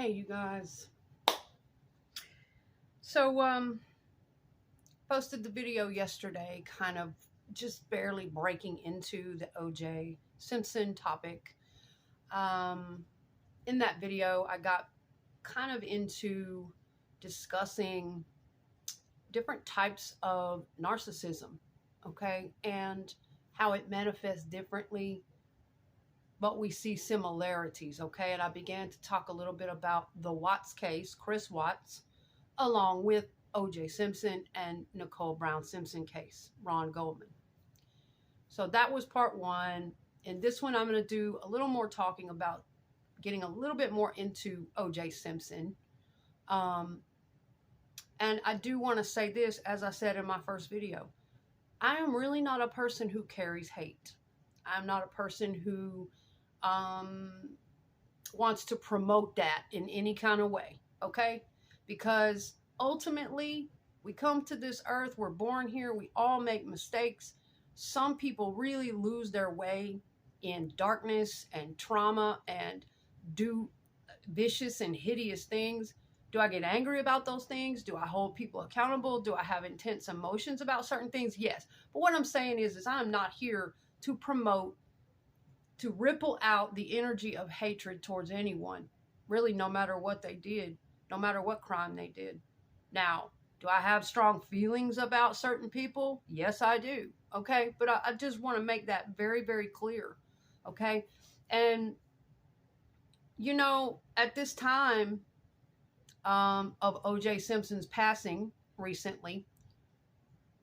Hey, you guys. So, posted the video yesterday, kind of just barely breaking into the OJ Simpson topic. In that video, I got kind of into discussing different types of narcissism, okay, and how it manifests differently, but we see similarities, okay? And I began to talk a little bit about the Watts case, Chris Watts, along with O.J. Simpson and Nicole Brown Simpson case, Ron Goldman. So that was part one. In this one, I'm going to do a little more talking about getting a little bit more into O.J. Simpson. And I do want to say this, as I said in my first video, I am really not a person who carries hate. I'm not a person who wants to promote that in any kind of way, okay? Because ultimately, we come to this earth, we're born here, we all make mistakes. Some people really lose their way in darkness and trauma and do vicious and hideous things. Do I get angry about those things? Do I hold people accountable? Do I have intense emotions about certain things? Yes. But what I'm saying is I'm not here to promote, to ripple out the energy of hatred towards anyone, really, no matter what they did, no matter what crime they did. Now, do I have strong feelings about certain people? Yes, I do. Okay. But I just want to make that very, very clear. Okay. And, you know, at this time of O.J. Simpson's passing recently,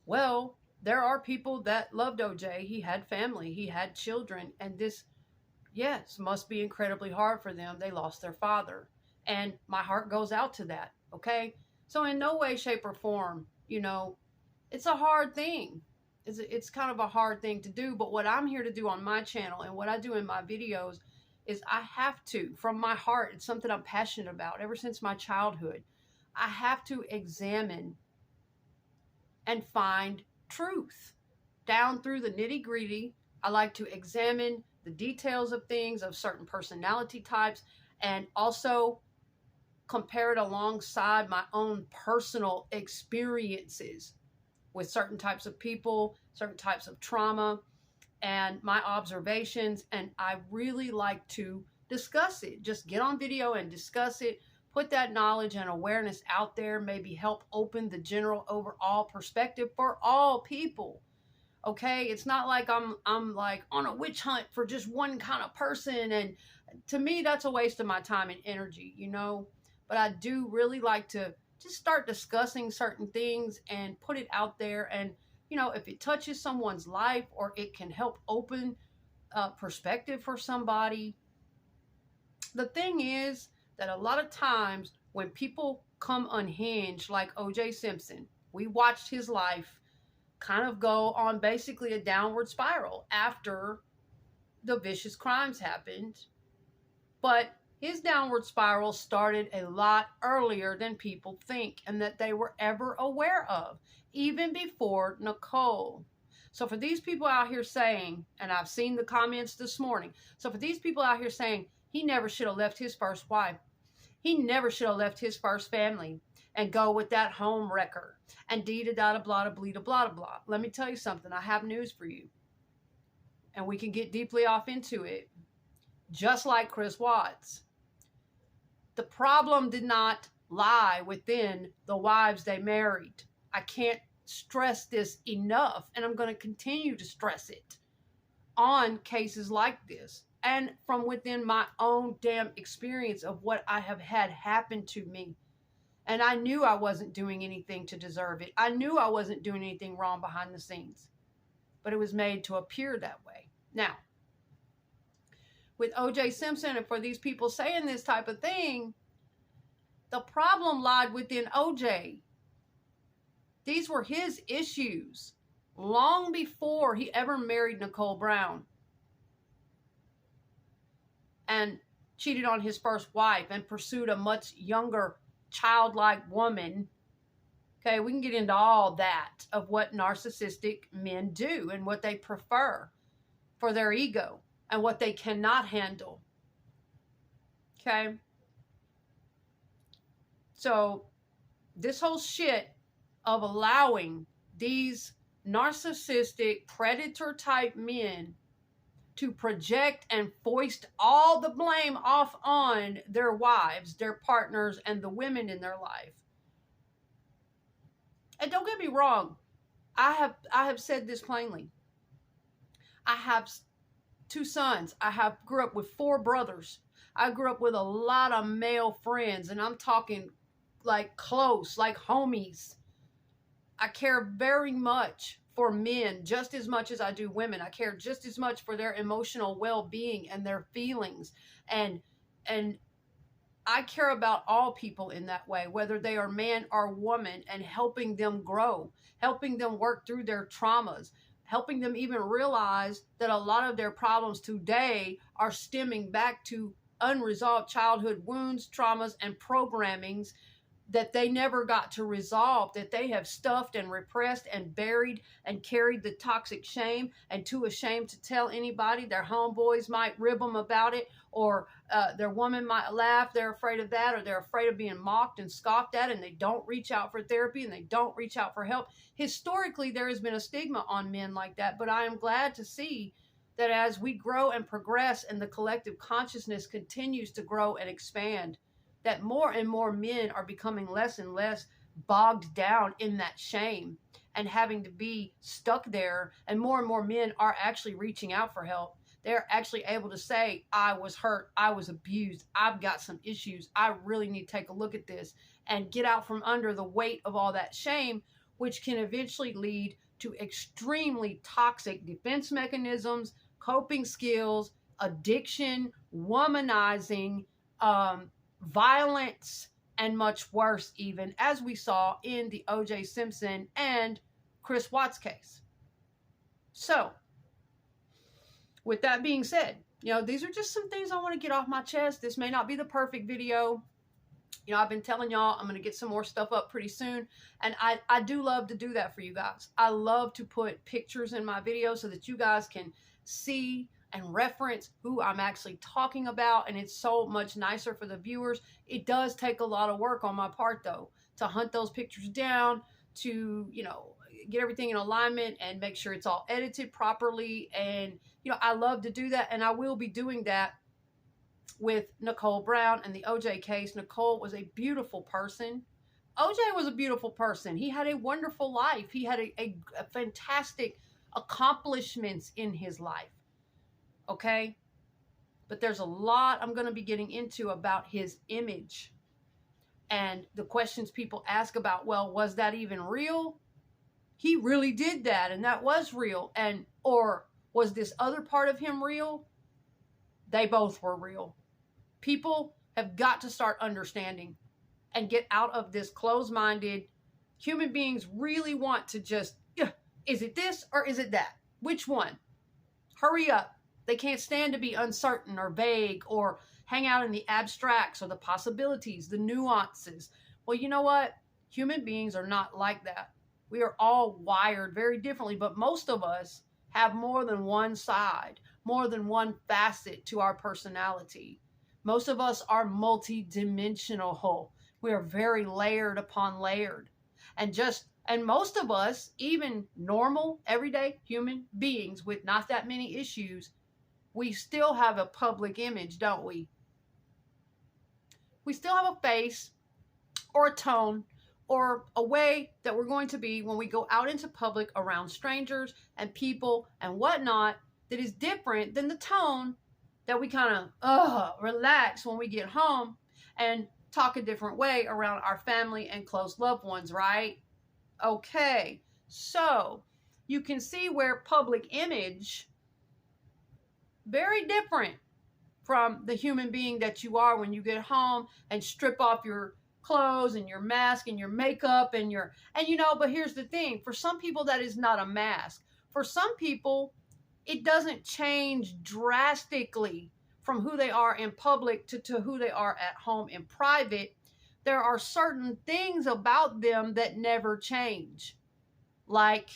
well, there are people that loved O.J. He had family, he had children, and this, yes, must be incredibly hard for them. They lost their father. And my heart goes out to that, okay? So in no way, shape, or form, you know, it's a hard thing. It's kind of a hard thing to do. But what I'm here to do on my channel and what I do in my videos is I have to, from my heart, it's something I'm passionate about ever since my childhood. I have to examine and find truth down through the nitty-gritty. I like to examine the details of things, of certain personality types, and also compare it alongside my own personal experiences with certain types of people, certain types of trauma, and my observations. And I really like to discuss it. Just get on video and discuss it. Put that knowledge and awareness out there. Maybe help open the general overall perspective for all people. Okay, it's not like I'm like on a witch hunt for just one kind of person, and to me that's a waste of my time and energy, you know. But I do really like to just start discussing certain things and put it out there, and you know, if it touches someone's life or it can help open perspective for somebody. The thing is that a lot of times when people come unhinged, like O.J. Simpson, we watched his life kind of go on basically a downward spiral after the vicious crimes happened. But his downward spiral started a lot earlier than people think and that they were ever aware of, even before Nicole. So for these people out here saying, and I've seen the comments this morning, so for these people out here saying he never should have left his first wife, he never should have left his first family and go with that home wrecker and blah. Let me tell you something. I have news for you. And we can get deeply off into it. Just like Chris Watts. The problem did not lie within the wives they married. I can't stress this enough. And I'm going to continue to stress it on cases like this. And from within my own damn experience of what I have had happen to me. And I knew I wasn't doing anything to deserve it. I knew I wasn't doing anything wrong behind the scenes. But it was made to appear that way. Now, with O.J. Simpson, and for these people saying this type of thing, the problem lied within O.J. These were his issues long before he ever married Nicole Brown and cheated on his first wife and pursued a much younger childlike woman. Okay, we can get into all that of what narcissistic men do and what they prefer for their ego and what they cannot handle. Okay, So this whole shit of allowing these narcissistic predator type men to project and foist all the blame off on their wives, their partners, and the women in their life. And don't get me wrong, I have said this plainly. I have 2 sons. I grew up with 4 brothers. I grew up with a lot of male friends, and I'm talking like close, like homies. I care very much for men just as much as I do women. I care just as much for their emotional well-being and their feelings. And I care about all people in that way, whether they are man or woman, and helping them grow, helping them work through their traumas, helping them even realize that a lot of their problems today are stemming back to unresolved childhood wounds, traumas, and programmings that they never got to resolve, that they have stuffed and repressed and buried and carried the toxic shame and too ashamed to tell anybody. Their homeboys might rib them about it, or their woman might laugh. They're afraid of that, or they're afraid of being mocked and scoffed at, and they don't reach out for therapy and they don't reach out for help. Historically, there has been a stigma on men like that, but I am glad to see that as we grow and progress and the collective consciousness continues to grow and expand, that more and more men are becoming less and less bogged down in that shame and having to be stuck there. And more men are actually reaching out for help. They're actually able to say, I was hurt, I was abused, I've got some issues, I really need to take a look at this, and get out from under the weight of all that shame, which can eventually lead to extremely toxic defense mechanisms, coping skills, addiction, womanizing, violence, and much worse, even as we saw in the O.J. Simpson and Chris Watts case. So, with that being said, these are just some things I want to get off my chest. This may not be the perfect video. I've been telling y'all I'm going to get some more stuff up pretty soon. And I do love to do that for you guys. I love to put pictures in my videos so that you guys can see and reference who I'm actually talking about. And it's so much nicer for the viewers. It does take a lot of work on my part, though, to hunt those pictures down, to, get everything in alignment and make sure it's all edited properly. And, I love to do that. And I will be doing that with Nicole Brown and the OJ case. Nicole was a beautiful person. OJ was a beautiful person. He had a wonderful life. He had a fantastic accomplishments in his life. Okay? But there's a lot I'm going to be getting into about his image and the questions people ask about, well, was that even real? He really did that, and that was real. Or was this other part of him real? They both were real. People have got to start understanding and get out of this closed-minded. Human beings really want to just, is it this or is it that? Which one? Hurry up. They can't stand to be uncertain or vague or hang out in the abstracts or the possibilities, the nuances. Well, you know what? Human beings are not like that. We are all wired very differently, but most of us have more than one side, more than one facet to our personality. Most of us are multidimensional. We are very layered upon layered. And most of us, even normal, everyday human beings with not that many issues, we still have a public image, don't we? We still have a face or a tone or a way that we're going to be when we go out into public around strangers and people and whatnot that is different than the tone that we kind of relax when we get home and talk a different way around our family and close loved ones, right? Okay, so you can see where public image, very different from the human being that you are when you get home and strip off your clothes and your mask and your makeup but here's the thing, for some people that is not a mask. For some people, it doesn't change drastically from who they are in public to who they are at home in private. There are certain things about them that never change, like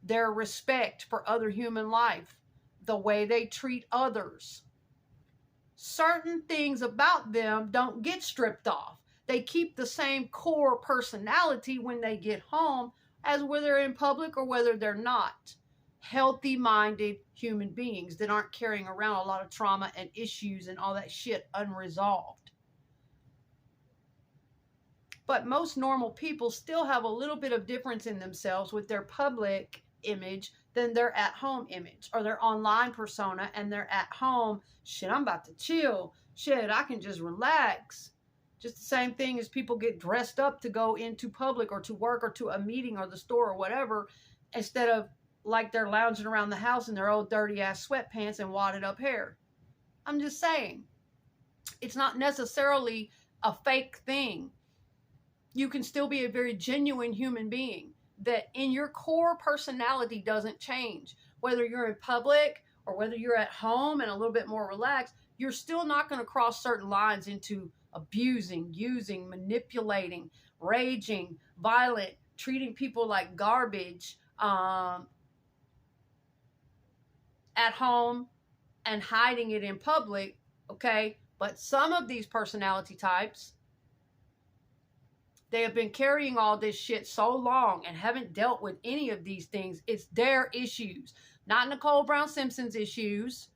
their respect for other human life, the way they treat others. Certain things about them don't get stripped off. They keep the same core personality when they get home as whether they're in public or whether they're not. Healthy minded human beings that aren't carrying around a lot of trauma and issues and all that shit unresolved. But most normal people still have a little bit of difference in themselves with their public image than their at home image, or their online persona and their at home, shit, I'm about to chill. Shit, I can just relax. Just the same thing as people get dressed up to go into public or to work or to a meeting or the store or whatever, instead of like they're lounging around the house in their old dirty ass sweatpants and wadded up hair. I'm just saying, it's not necessarily a fake thing. You can still be a very genuine human being that in your core personality doesn't change. Whether you're in public or whether you're at home and a little bit more relaxed, you're still not going to cross certain lines into abusing, using, manipulating, raging, violent, treating people like garbage at home and hiding it in public, okay? But some of these personality types, they have been carrying all this shit so long and haven't dealt with any of these things. It's their issues, not Nicole Brown Simpson's issues,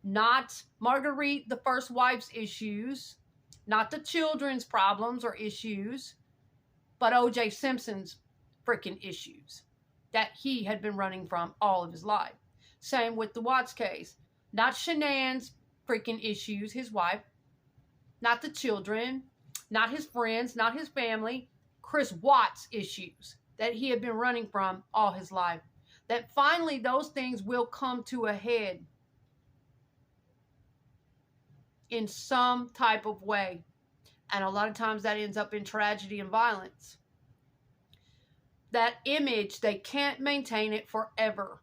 not Marguerite, the first wife's issues, not the children's problems or issues, but O.J. Simpson's freaking issues that he had been running from all of his life. Same with the Watts case. Not Shanann's freaking issues, his wife, not the children, not his friends, not his family, Chris Watts' issues that he had been running from all his life. That finally those things will come to a head in some type of way. And a lot of times that ends up in tragedy and violence. That image, they can't maintain it forever.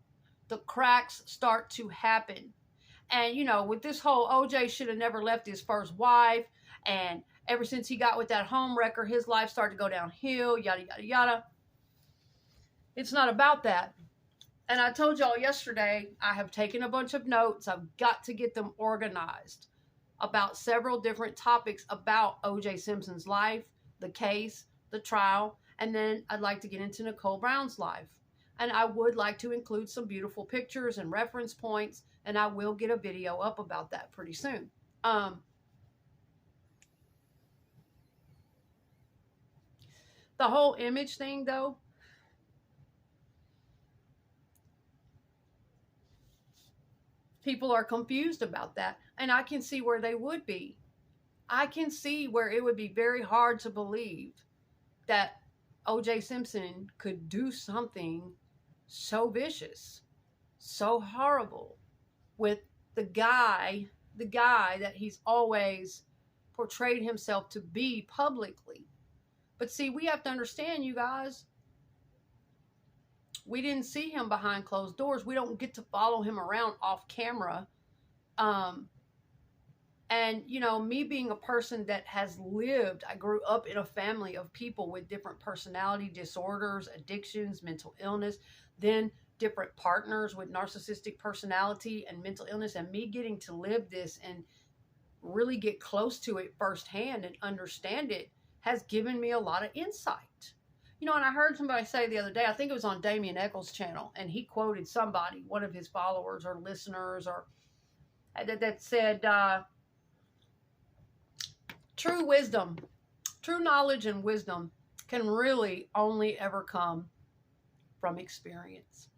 The cracks start to happen. And, you know, with this whole OJ should have never left his first wife, and ever since he got with that home wrecker, his life started to go downhill, yada, yada, yada. It's not about that. And I told y'all yesterday, I have taken a bunch of notes. I've got to get them organized about several different topics about O.J. Simpson's life, the case, the trial, and then I'd like to get into Nicole Brown's life. And I would like to include some beautiful pictures and reference points, and I will get a video up about that pretty soon. The whole image thing, though, people are confused about that, and I can see where they would be. I can see where it would be very hard to believe that O.J. Simpson could do something so vicious, so horrible with the guy that he's always portrayed himself to be publicly. But see, we have to understand, you guys, we didn't see him behind closed doors. We don't get to follow him around off camera. And, you know, me being a person that has lived, I grew up in a family of people with different personality disorders, addictions, mental illness, then different partners with narcissistic personality and mental illness, and me getting to live this and really get close to it firsthand and understand it has given me a lot of insight. You know, and I heard somebody say the other day, I think it was on Damien Eccles' channel, and he quoted somebody, one of his followers or listeners, or that said, true wisdom, true knowledge and wisdom can really only ever come from experience.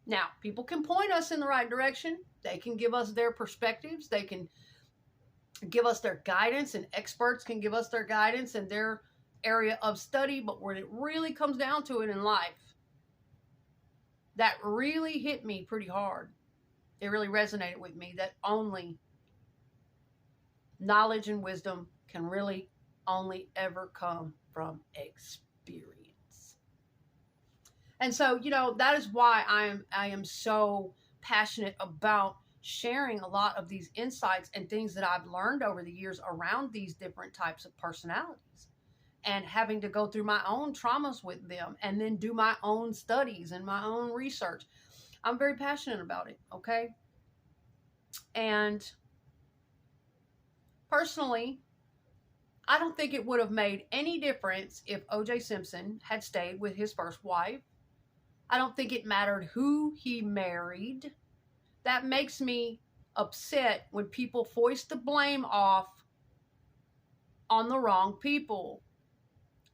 Now, people can point us in the right direction. They can give us their perspectives. They can give us their guidance, and experts can give us their guidance and their area of study. But when it really comes down to it in life, that really hit me pretty hard. It really resonated with me that only knowledge and wisdom can really only ever come from experience. And so, you know, that is why I am so passionate about sharing a lot of these insights and things that I've learned over the years around these different types of personalities, and having to go through my own traumas with them and then do my own studies and my own research. I'm very passionate about it, okay? And personally, I don't think it would have made any difference if O.J. Simpson had stayed with his first wife. I don't think it mattered who he married. That makes me upset when people foist the blame off on the wrong people.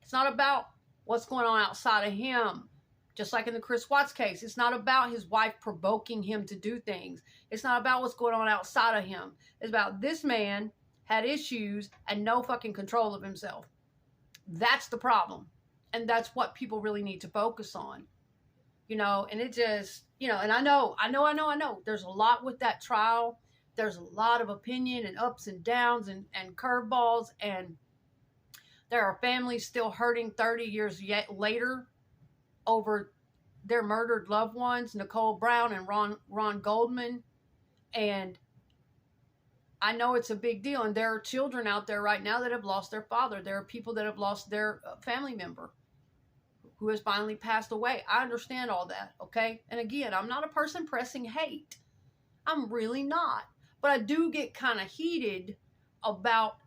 It's not about what's going on outside of him. Just like in the Chris Watts case, it's not about his wife provoking him to do things. It's not about what's going on outside of him. It's about this man had issues and no fucking control of himself. That's the problem. And that's what people really need to focus on. You know, and it just, you know, and I know. There's a lot with that trial. There's a lot of opinion and ups and downs and curveballs. And there are families still hurting 30 years yet later over their murdered loved ones, Nicole Brown and Ron Goldman. And I know it's a big deal. And there are children out there right now that have lost their father. There are people that have lost their family member who has finally passed away. I understand all that, okay? And again, I'm not a person pressing hate. I'm really not. But I do get kind of heated about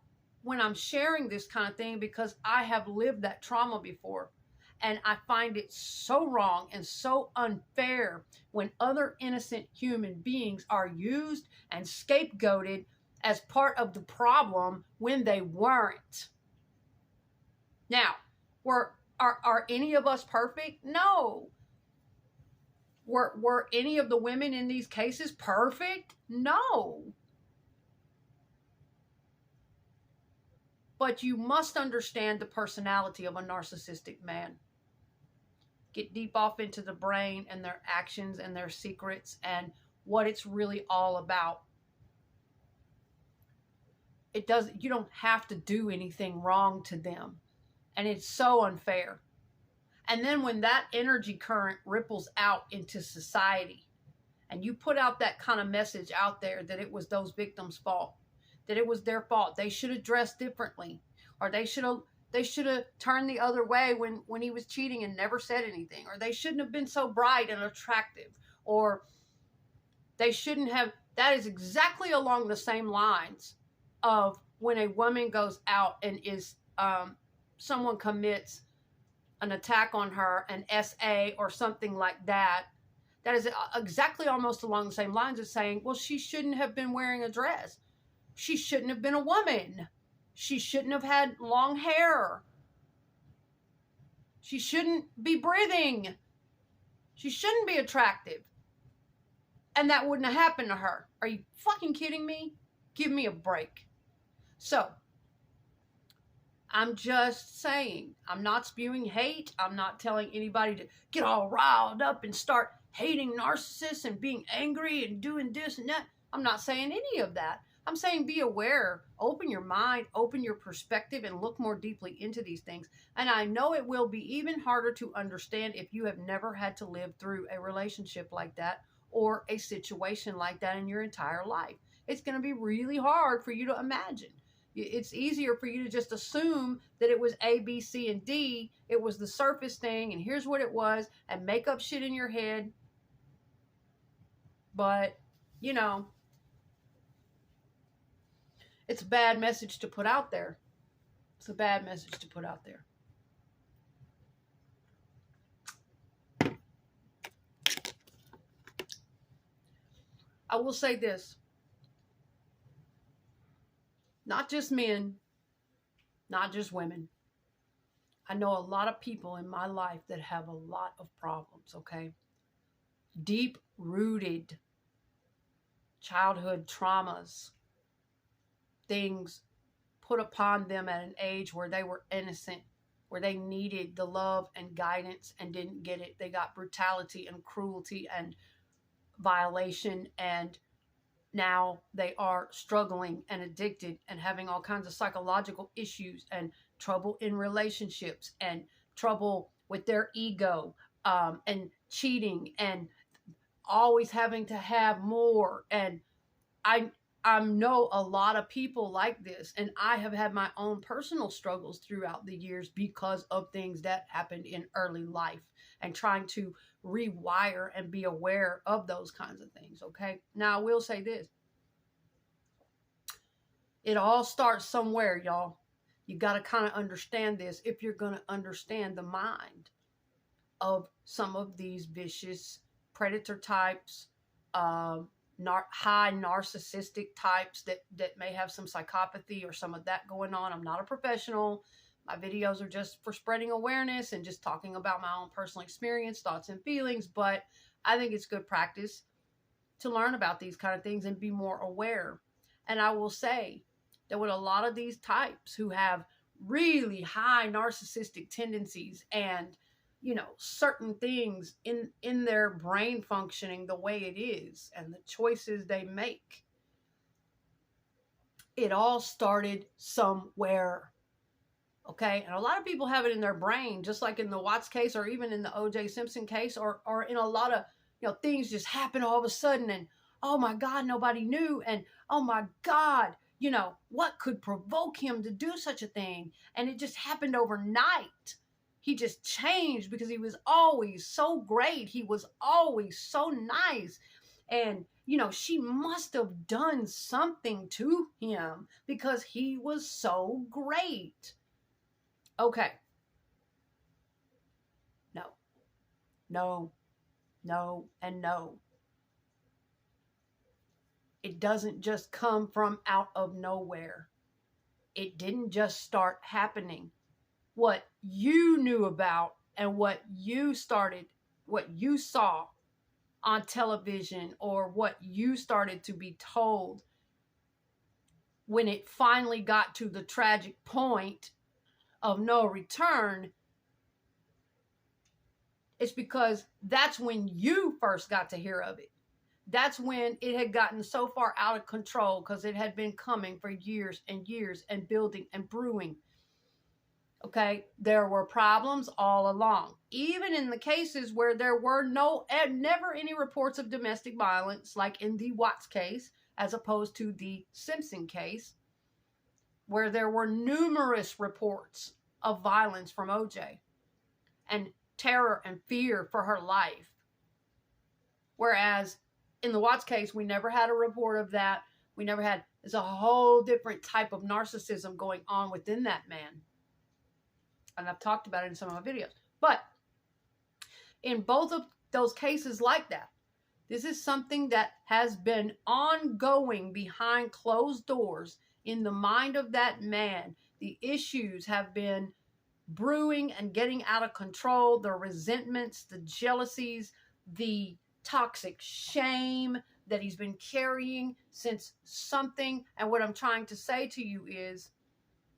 when I'm sharing this kind of thing because I have lived that trauma before. And I find it so wrong and so unfair when other innocent human beings are used and scapegoated as part of the problem when they weren't. Now, are any of us perfect? No. Were any of the women in these cases perfect? No. But you must understand the personality of a narcissistic man. Get deep off into the brain and their actions and their secrets and what it's really all about. You don't have to do anything wrong to them. And it's so unfair. And then when that energy current ripples out into society and you put out that kind of message out there that it was those victims' fault, that it was their fault, they should have dressed differently, or they should have turned the other way when he was cheating and never said anything, or they shouldn't have been so bright and attractive, or they shouldn't have. That is exactly along the same lines of when a woman goes out and is someone commits an attack on her, an SA or something like that. That is exactly almost along the same lines as saying, well, she shouldn't have been wearing a dress. She shouldn't have been a woman. She shouldn't have had long hair. She shouldn't be breathing. She shouldn't be attractive. And that wouldn't have happened to her. Are you fucking kidding me? Give me a break. So, I'm just saying, I'm not spewing hate. I'm not telling anybody to get all riled up and start hating narcissists and being angry and doing this and that. I'm not saying any of that. I'm saying be aware, open your mind, open your perspective, and look more deeply into these things. And I know it will be even harder to understand if you have never had to live through a relationship like that or a situation like that in your entire life. It's going to be really hard for you to imagine. It's easier for you to just assume that it was A, B, C, and D. It was the surface thing, and here's what it was, and make up shit in your head. But, you know, it's a bad message to put out there. It's a bad message to put out there. I will say this. Not just men, not just women. I know a lot of people in my life that have a lot of problems, okay? Deep-rooted childhood traumas, things put upon them at an age where they were innocent, where they needed the love and guidance and didn't get it. They got brutality and cruelty and violation, and now they are struggling and addicted and having all kinds of psychological issues and trouble in relationships and trouble with their ego, and cheating and always having to have more. And I know a lot of people like this, and I have had my own personal struggles throughout the years because of things that happened in early life and trying to rewire and be aware of those kinds of things, okay? Now, I will say this. It all starts somewhere, y'all. You got to kind of understand this if you're going to understand the mind of some of these vicious predator types, high narcissistic types that may have some psychopathy or some of that going on. I'm not a professional. My videos are just for spreading awareness and just talking about my own personal experience, thoughts, and feelings. But I think it's good practice to learn about these kind of things and be more aware. And I will say that with a lot of these types who have really high narcissistic tendencies and, you know, certain things in their brain functioning the way it is and the choices they make, it all started somewhere. Okay. And a lot of people have it in their brain, just like in the Watts case, or even in the OJ Simpson case, or in a lot of, you know, things just happen all of a sudden. And oh my God, nobody knew. And oh my God, you know, what could provoke him to do such a thing? And it just happened overnight. He just changed because he was always so great. He was always so nice. And, you know, she must have done something to him because he was so great. Okay. No, no, no, and no. It doesn't just come from out of nowhere. It didn't just start happening. What you knew about and what you saw on television, or what you started to be told when it finally got to the tragic point of no return, it's because that's when you first got to hear of it. That's when it had gotten so far out of control because it had been coming for years and years and building and brewing. Okay, there were problems all along, even in the cases where there were never any reports of domestic violence, like in the Watts case, as opposed to the Simpson case, where there were numerous reports of violence from OJ and terror and fear for her life. Whereas in the Watts case, we never had a report of that. There's a whole different type of narcissism going on within that man. And I've talked about it in some of my videos. But in both of those cases like that, this is something that has been ongoing behind closed doors in the mind of that man. The issues have been brewing and getting out of control. The resentments, the jealousies, the toxic shame that he's been carrying since something. And what I'm trying to say to you is,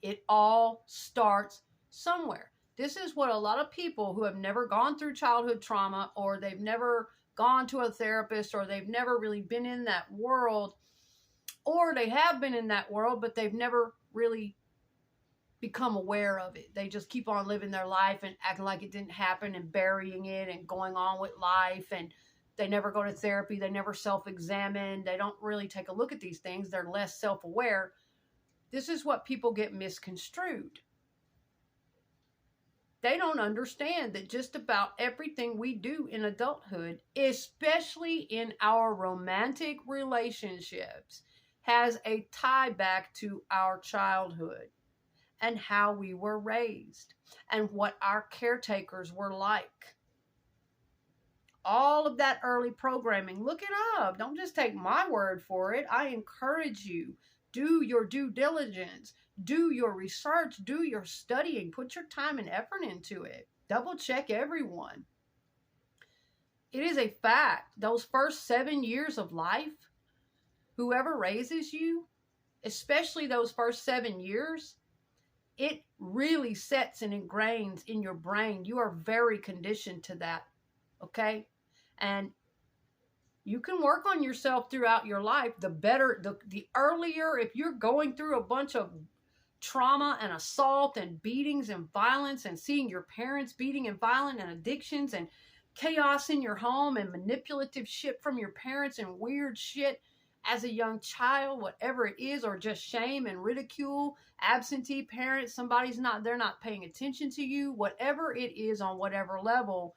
it all starts somewhere. This is what a lot of people who have never gone through childhood trauma, or they've never gone to a therapist, or they've never really been in that world, or they have been in that world, but they've never really become aware of it. They just keep on living their life and acting like it didn't happen and burying it and going on with life. And they never go to therapy. They never self-examine. They don't really take a look at these things. They're less self-aware. This is what people get misconstrued. They don't understand that just about everything we do in adulthood, especially in our romantic relationships, has a tie back to our childhood and how we were raised and what our caretakers were like. All of that early programming, look it up. Don't just take my word for it. I encourage you, do your due diligence, do your research, do your studying, put your time and effort into it. Double check everyone. It is a fact. Those first 7 years of life, whoever raises you, especially those first 7 years, it really sets and ingrains in your brain. You are very conditioned to that, okay? And you can work on yourself throughout your life. The better, the earlier, if you're going through a bunch of trauma and assault and beatings and violence and seeing your parents beating and violent and addictions and chaos in your home and manipulative shit from your parents and weird shit as a young child, whatever it is, or just shame and ridicule, absentee parents, they're not paying attention to you, whatever it is on whatever level,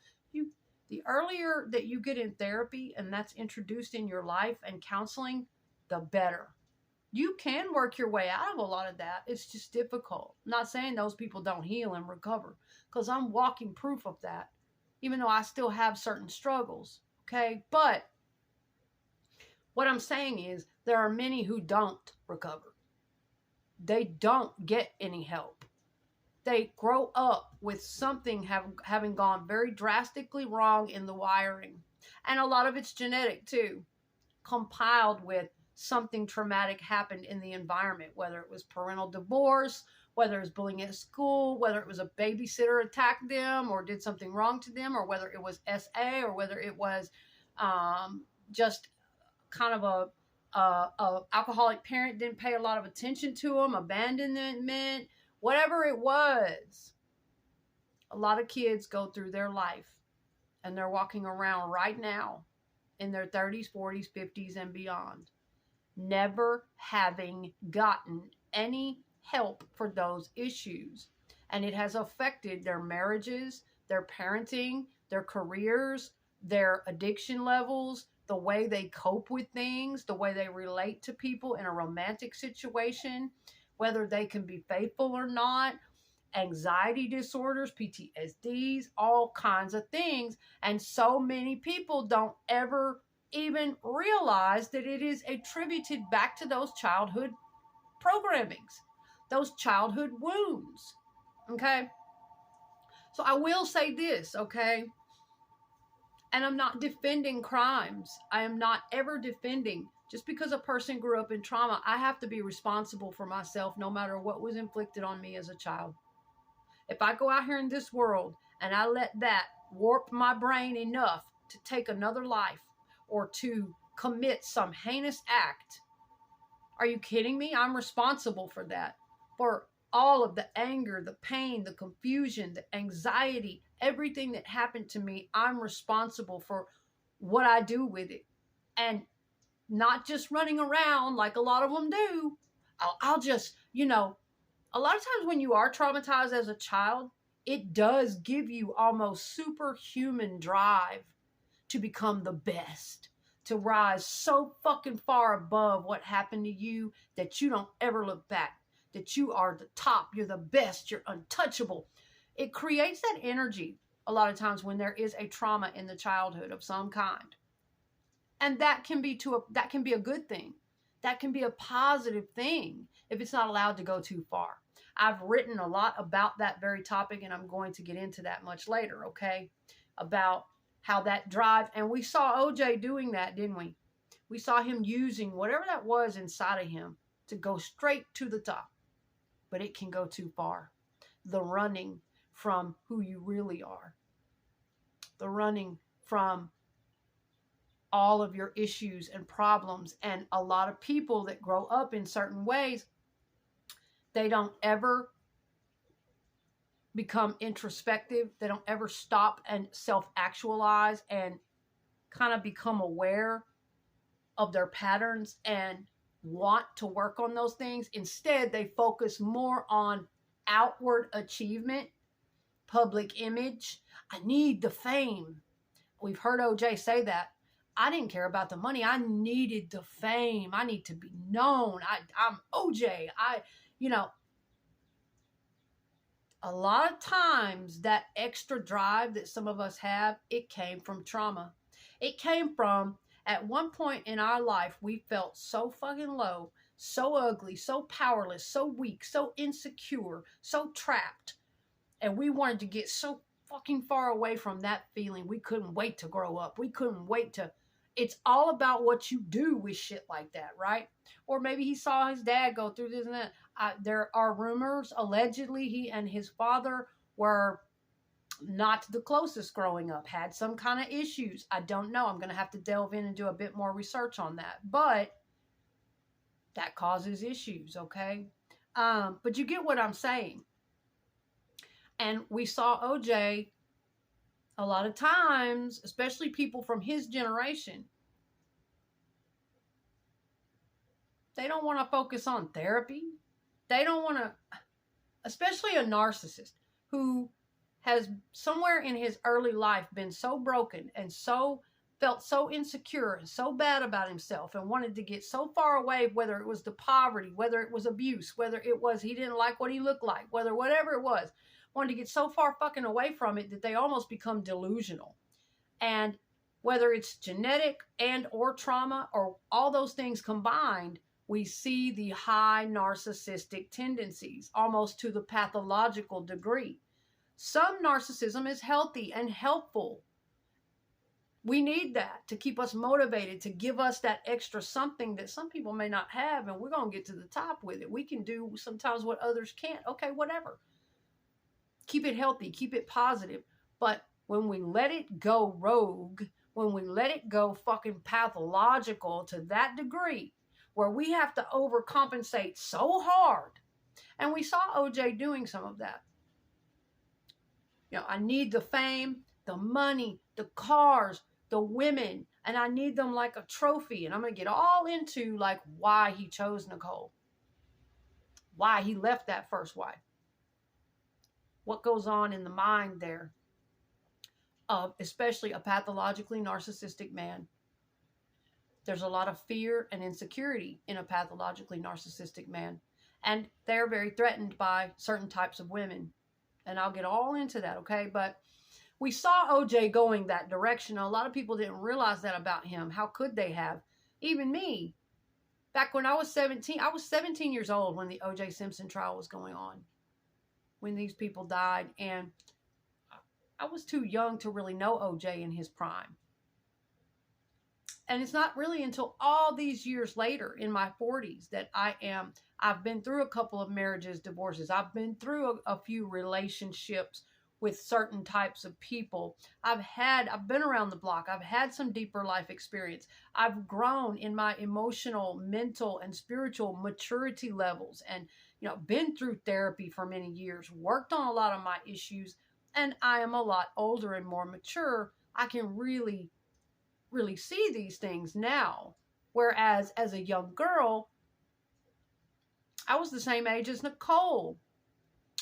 the earlier that you get in therapy and that's introduced in your life and counseling, the better. You can work your way out of a lot of that. It's just difficult. I'm not saying those people don't heal and recover, because I'm walking proof of that, even though I still have certain struggles. Okay. But what I'm saying is there are many who don't recover. They don't get any help. They grow up with something having gone very drastically wrong in the wiring. And a lot of it's genetic too, compiled with something traumatic happened in the environment, whether it was parental divorce, whether it was bullying at school, whether it was a babysitter attacked them or did something wrong to them, or whether it was SA, or whether it was just kind of a alcoholic parent didn't pay a lot of attention to them, abandonment, whatever it was. A lot of kids go through their life and they're walking around right now in their 30s, 40s, 50s, and beyond, never having gotten any help for those issues. And it has affected their marriages, their parenting, their careers, their addiction levels, the way they cope with things, the way they relate to people in a romantic situation, whether they can be faithful or not, anxiety disorders, PTSDs, all kinds of things. And so many people don't ever even realize that it is attributed back to those childhood programmings, those childhood wounds. Okay. So I will say this, okay? And I'm not defending crimes. I am not ever defending. Just because a person grew up in trauma, I have to be responsible for myself no matter what was inflicted on me as a child. If I go out here in this world and I let that warp my brain enough to take another life or to commit some heinous act, are you kidding me? I'm responsible for that. For all of the anger, the pain, the confusion, the anxiety, everything that happened to me, I'm responsible for what I do with it. And not just running around like a lot of them do. I'll just, a lot of times when you are traumatized as a child, it does give you almost superhuman drive to become the best, to rise so fucking far above what happened to you that you don't ever look back, that you are the top, you're the best, you're untouchable. It creates that energy a lot of times when there is a trauma in the childhood of some kind. And that can be a good thing. That can be a positive thing if it's not allowed to go too far. I've written a lot about that very topic, and I'm going to get into that much later, okay? About how that drive, and we saw OJ doing that, didn't we? We saw him using whatever that was inside of him to go straight to the top. But it can go too far. The running from who you really are. The running from all of your issues and problems. And a lot of people that grow up in certain ways, they don't ever become introspective. They don't ever stop and self-actualize and kind of become aware of their patterns and want to work on those things. Instead, they focus more on outward achievement, public image. I need the fame. We've heard OJ say that. I didn't care about the money. I needed the fame. I need to be known. I'm OJ. A lot of times that extra drive that some of us have, it came from trauma. It came from, at one point in our life, we felt so fucking low, so ugly, so powerless, so weak, so insecure, so trapped. And we wanted to get so fucking far away from that feeling. We couldn't wait to grow up. We couldn't wait to... It's all about what you do with shit like that, right? Or maybe he saw his dad go through this and that. There are rumors, allegedly, he and his father were not the closest growing up, had some kind of issues. I don't know. I'm going to have to delve in and do a bit more research on that. But that causes issues, okay? But you get what I'm saying. And we saw OJ a lot of times, especially people from his generation, they don't want to focus on therapy. They don't want to, especially a narcissist who has somewhere in his early life been so broken and so felt so insecure and so bad about himself and wanted to get so far away, whether it was the poverty, whether it was abuse, whether it was he didn't like what he looked like, whatever it was, wanted to get so far fucking away from it that they almost become delusional. And whether it's genetic and or trauma or all those things combined, we see the high narcissistic tendencies almost to the pathological degree. Some narcissism is healthy and helpful. We need that to keep us motivated, to give us that extra something that some people may not have, and we're going to get to the top with it. We can do sometimes what others can't. Okay, whatever. Keep it healthy, keep it positive. But when we let it go rogue, when we let it go fucking pathological to that degree, where we have to overcompensate so hard, and we saw OJ doing some of that. You know, I need the fame, the money, the cars, the women, and I need them like a trophy. And I'm going to get all into like why he chose Nicole, why he left that first wife, what goes on in the mind there of especially a pathologically narcissistic man. There's a lot of fear and insecurity in a pathologically narcissistic man, and they're very threatened by certain types of women. And I'll get all into that, okay? But we saw OJ going that direction. A lot of people didn't realize that about him. How could they have? Even me. Back when I was 17 years old when the OJ Simpson trial was going on, when these people died. And I was too young to really know OJ in his prime. And it's not really until all these years later in my 40s that I've been through a couple of marriages, divorces. I've been through a few relationships with certain types of people. I've been around the block. I've had some deeper life experience. I've grown in my emotional, mental, and spiritual maturity levels, and, you know, been through therapy for many years, worked on a lot of my issues, and I am a lot older and more mature. I can really see these things now. Whereas as a young girl, I was the same age as Nicole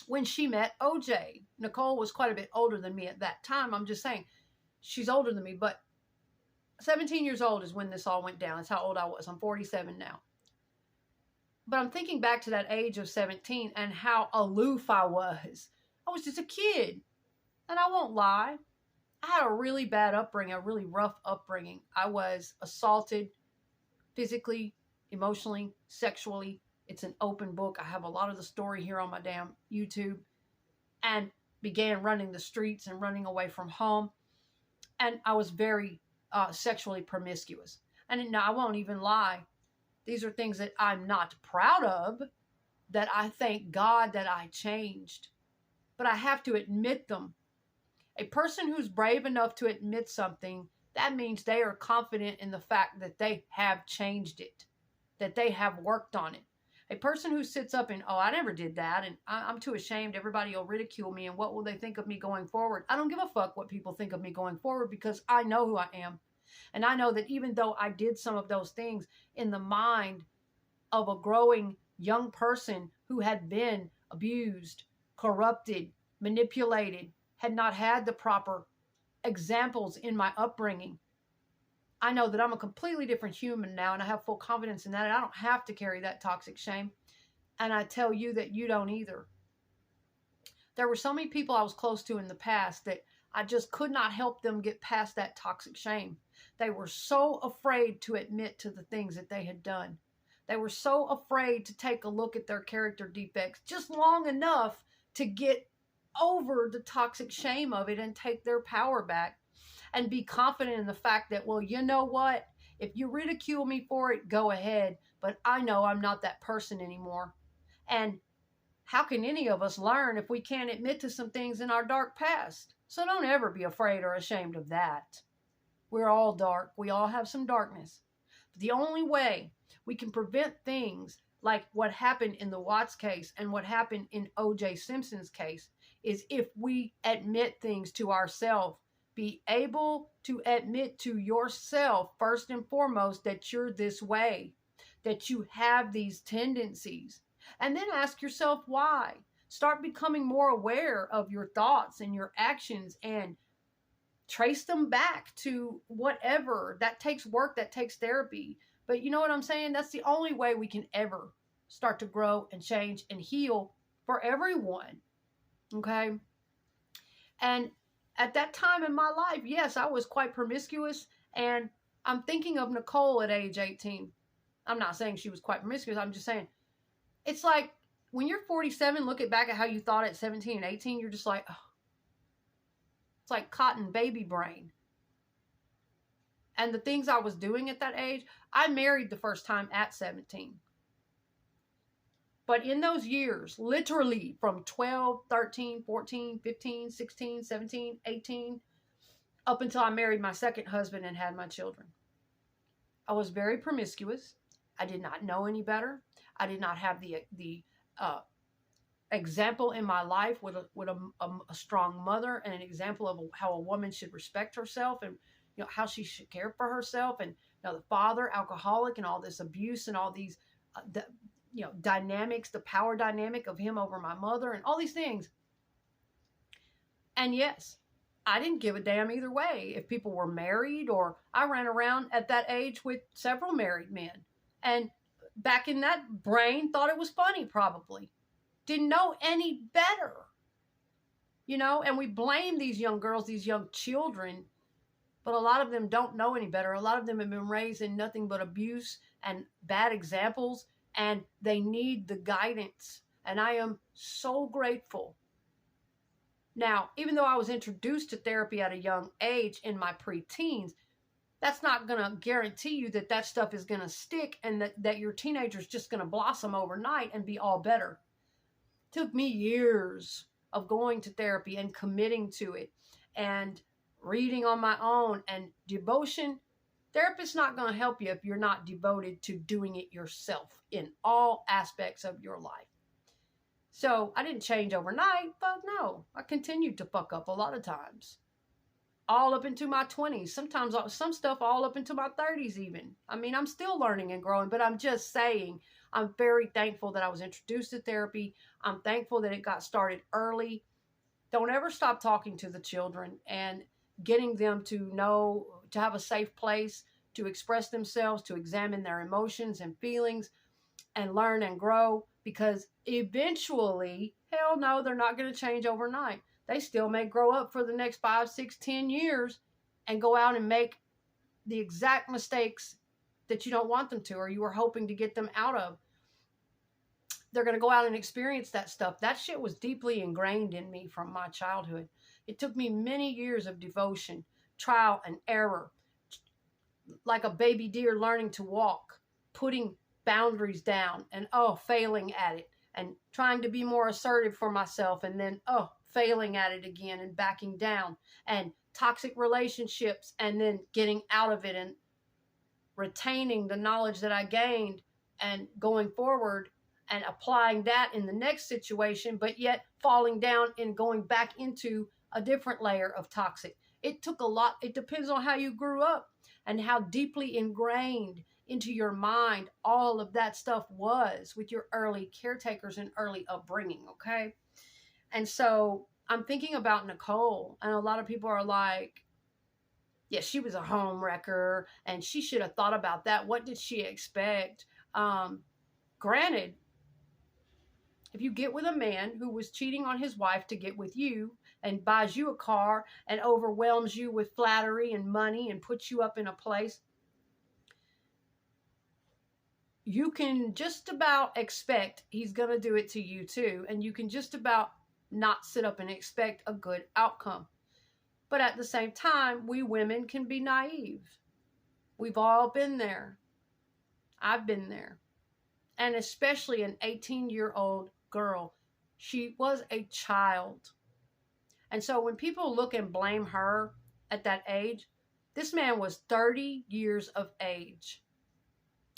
when she met OJ. Nicole was quite a bit older than me at that time. I'm just saying, she's older than me, but 17 years old is when this all went down. That's how old I was. I'm 47 now. But I'm thinking back to that age of 17 and how aloof I was. I was just a kid. And I won't lie, I had a really bad upbringing, a really rough upbringing. I was assaulted physically, emotionally, sexually. It's an open book. I have a lot of the story here on my damn YouTube. And began running the streets and running away from home. And I was very sexually promiscuous. And now I won't even lie. These are things that I'm not proud of, that I thank God that I changed. But I have to admit them. A person who's brave enough to admit something, that means they are confident in the fact that they have changed it, that they have worked on it. A person who sits up and, oh, I never did that, and I'm too ashamed, everybody will ridicule me, and what will they think of me going forward? I don't give a fuck what people think of me going forward, because I know who I am. And I know that even though I did some of those things in the mind of a growing young person who had been abused, corrupted, manipulated, had not had the proper examples in my upbringing, I know that I'm a completely different human now, and I have full confidence in that, and I don't have to carry that toxic shame. And I tell you that you don't either. There were so many people I was close to in the past that I just could not help them get past that toxic shame. They were so afraid to admit to the things that they had done. They were so afraid to take a look at their character defects just long enough to get over the toxic shame of it and take their power back and be confident in the fact that, well, you know what? If you ridicule me for it, go ahead. But I know I'm not that person anymore. And how can any of us learn if we can't admit to some things in our dark past? So don't ever be afraid or ashamed of that. We're all dark. We all have some darkness. But the only way we can prevent things like what happened in the Watts case and what happened in O.J. Simpson's case is if we admit things to ourselves. Be able to admit to yourself, first and foremost, that you're this way, that you have these tendencies. And then ask yourself why. Start becoming more aware of your thoughts and your actions, and trace them back to whatever. That takes work, that takes therapy. But you know what I'm saying? That's the only way we can ever start to grow and change and heal for everyone. Okay. And at that time in my life, yes, I was quite promiscuous. And I'm thinking of Nicole at age 18. I'm not saying she was quite promiscuous. I'm just saying it's like when you're 47, looking back at how you thought at 17 and 18, you're just like, oh, it's like cotton baby brain. And the things I was doing at that age, I married the first time at 17. But in those years, literally from 12, 13, 14, 15, 16, 17, 18, up until I married my second husband and had my children, I was very promiscuous. I did not know any better. I did not have the example in my life with a strong mother and an example of how a woman should respect herself and how she should care for herself. And the father, alcoholic, and all this abuse and all these dynamics, the power dynamic of him over my mother and all these things. And yes, I didn't give a damn either way if people were married, or I ran around at that age with several married men. And back in that brain, thought it was funny, probably. Didn't know any better. And we blame these young girls, these young children, but a lot of them don't know any better. A lot of them have been raised in nothing but abuse and bad examples, and they need the guidance. And I am so grateful. Now, even though I was introduced to therapy at a young age in my preteens, that's not going to guarantee you that that stuff is going to stick and that your teenager's just going to blossom overnight and be all better. It took me years of going to therapy and committing to it and reading on my own and devotion. Therapist's not going to help you if you're not devoted to doing it yourself in all aspects of your life. So I didn't change overnight, but no, I continued to fuck up a lot of times. All up into my 20s, sometimes some stuff all up into my 30s even. I mean, I'm still learning and growing, but I'm just saying I'm very thankful that I was introduced to therapy. I'm thankful that it got started early. Don't ever stop talking to the children and getting them to know, to have a safe place to express themselves, to examine their emotions and feelings and learn and grow, because eventually, hell no, they're not going to change overnight. They still may grow up for the next 5, 6, 10 years and go out and make the exact mistakes that you don't want them to, or you were hoping to get them out of. They're going to go out and experience that stuff. That shit was deeply ingrained in me from my childhood. It took me many years of devotion, trial and error, like a baby deer learning to walk, putting boundaries down and failing at it, and trying to be more assertive for myself, and then failing at it again and backing down, and toxic relationships, and then getting out of it and retaining the knowledge that I gained and going forward and applying that in the next situation, but yet falling down and going back into a different layer of toxic. It took a lot. It depends on how you grew up and how deeply ingrained into your mind all of that stuff was with your early caretakers and early upbringing, okay? And so I'm thinking about Nicole, and a lot of people are like, yeah, she was a home wrecker, and she should have thought about that. What did she expect? Granted, if you get with a man who was cheating on his wife to get with you and buys you a car and overwhelms you with flattery and money and puts you up in a place, you can just about expect he's going to do it to you too. And you can just about not sit up and expect a good outcome. But at the same time, we women can be naive. We've all been there. I've been there. And especially an 18-year-old girl. She was a child. And so when people look and blame her at that age, this man was 30 years of age.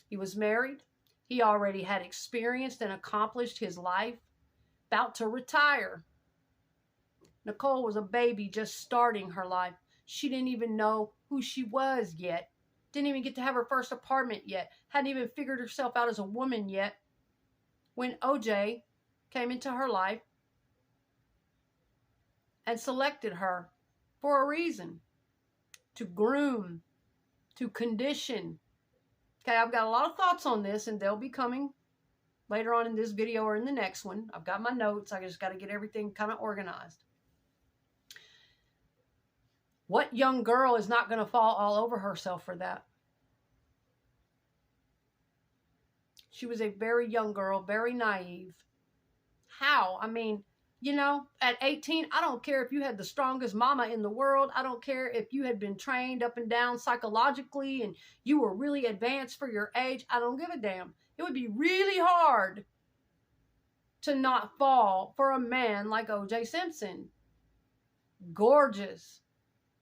He was married. He already had experienced and accomplished his life, about to retire. Nicole was a baby just starting her life. She didn't even know who she was yet. Didn't even get to have her first apartment yet. Hadn't even figured herself out as a woman yet. When OJ came into her life and selected her for a reason. to groom, to condition. Okay, I've got a lot of thoughts on this, and they'll be coming later on in this video or in the next one. I've got my notes. I just got to get everything kind of organized. What young girl is not going to fall all over herself for that? She was a very young girl, very naive. How? I mean, you know, at 18, I don't care if you had the strongest mama in the world. I don't care if you had been trained up and down psychologically and you were really advanced for your age. I don't give a damn. It would be really hard to not fall for a man like O.J. Simpson. Gorgeous,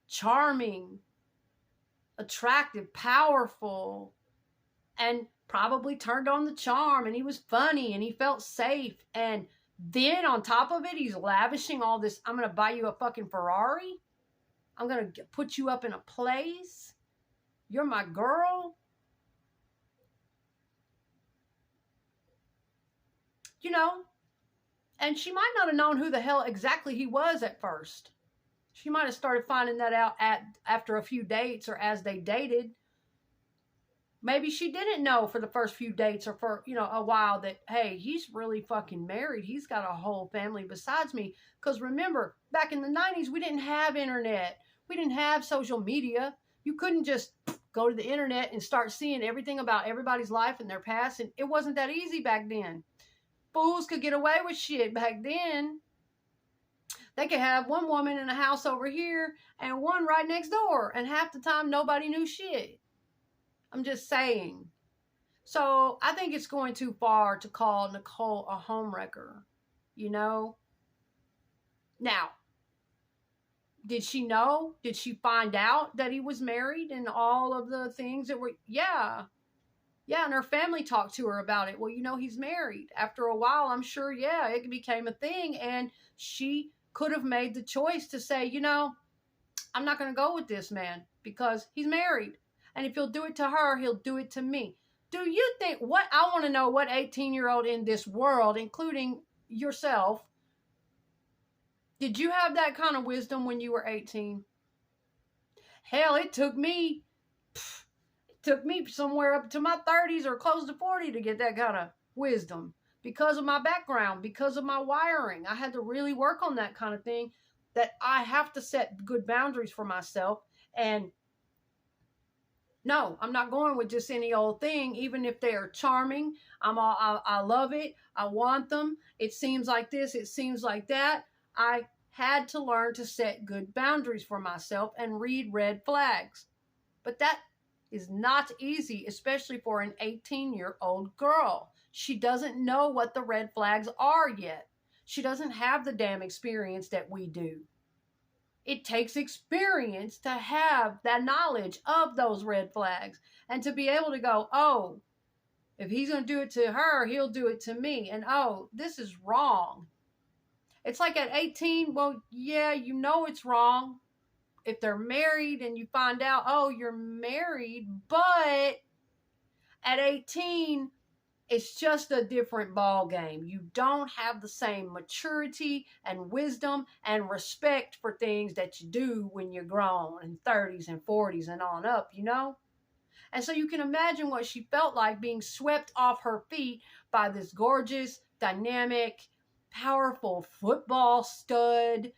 charming, attractive, powerful, and probably turned on the charm, and he was funny and he felt safe. And then on top of it, he's lavishing all this. I'm going to buy you a fucking Ferrari. I'm going to put you up in a place. You're my girl. You know, and she might not have known who the hell exactly he was at first. She might have started finding that out after a few dates or as they dated. Maybe she didn't know for the first few dates or for, you know, a while that, hey, he's really fucking married. He's got a whole family besides me. Because remember, back in the 90s, we didn't have internet. We didn't have social media. You couldn't just go to the internet and start seeing everything about everybody's life and their past. And it wasn't that easy back then. Fools could get away with shit back then. They could have one woman in a house over here and one right next door. And half the time, nobody knew shit. I'm just saying. So I think it's going too far to call Nicole a homewrecker, you know? Now, did she know? Did she find out that he was married and all of the things that were, yeah. Yeah, and her family talked to her about it. Well, you know, he's married. After a while, I'm sure, yeah, it became a thing. And she could have made the choice to say, you know, I'm not going to go with this man because he's married. And if he'll do it to her, he'll do it to me. Do you think, I want to know what 18-year-old in this world, including yourself, did you have that kind of wisdom when you were 18? Hell, it took me somewhere up to my 30s or close to 40 to get that kind of wisdom because of my background, because of my wiring. I had to really work on that kind of thing, that I have to set good boundaries for myself. And no, I'm not going with just any old thing, even if they are charming. I love it. I want them. It seems like this. It seems like that. I had to learn to set good boundaries for myself and read red flags. But that is not easy, especially for an 18-year-old girl. She doesn't know what the red flags are yet. She doesn't have the damn experience that we do. It takes experience to have that knowledge of those red flags and to be able to go, oh, if he's going to do it to her, he'll do it to me. And oh, this is wrong. It's like at 18, well, yeah, you know it's wrong. If they're married and you find out, oh, you're married, but at 18, it's just a different ball game. You don't have the same maturity and wisdom and respect for things that you do when you're grown in 30s and 40s and on up, you know? And so you can imagine what she felt like being swept off her feet by this gorgeous, dynamic, powerful football stud.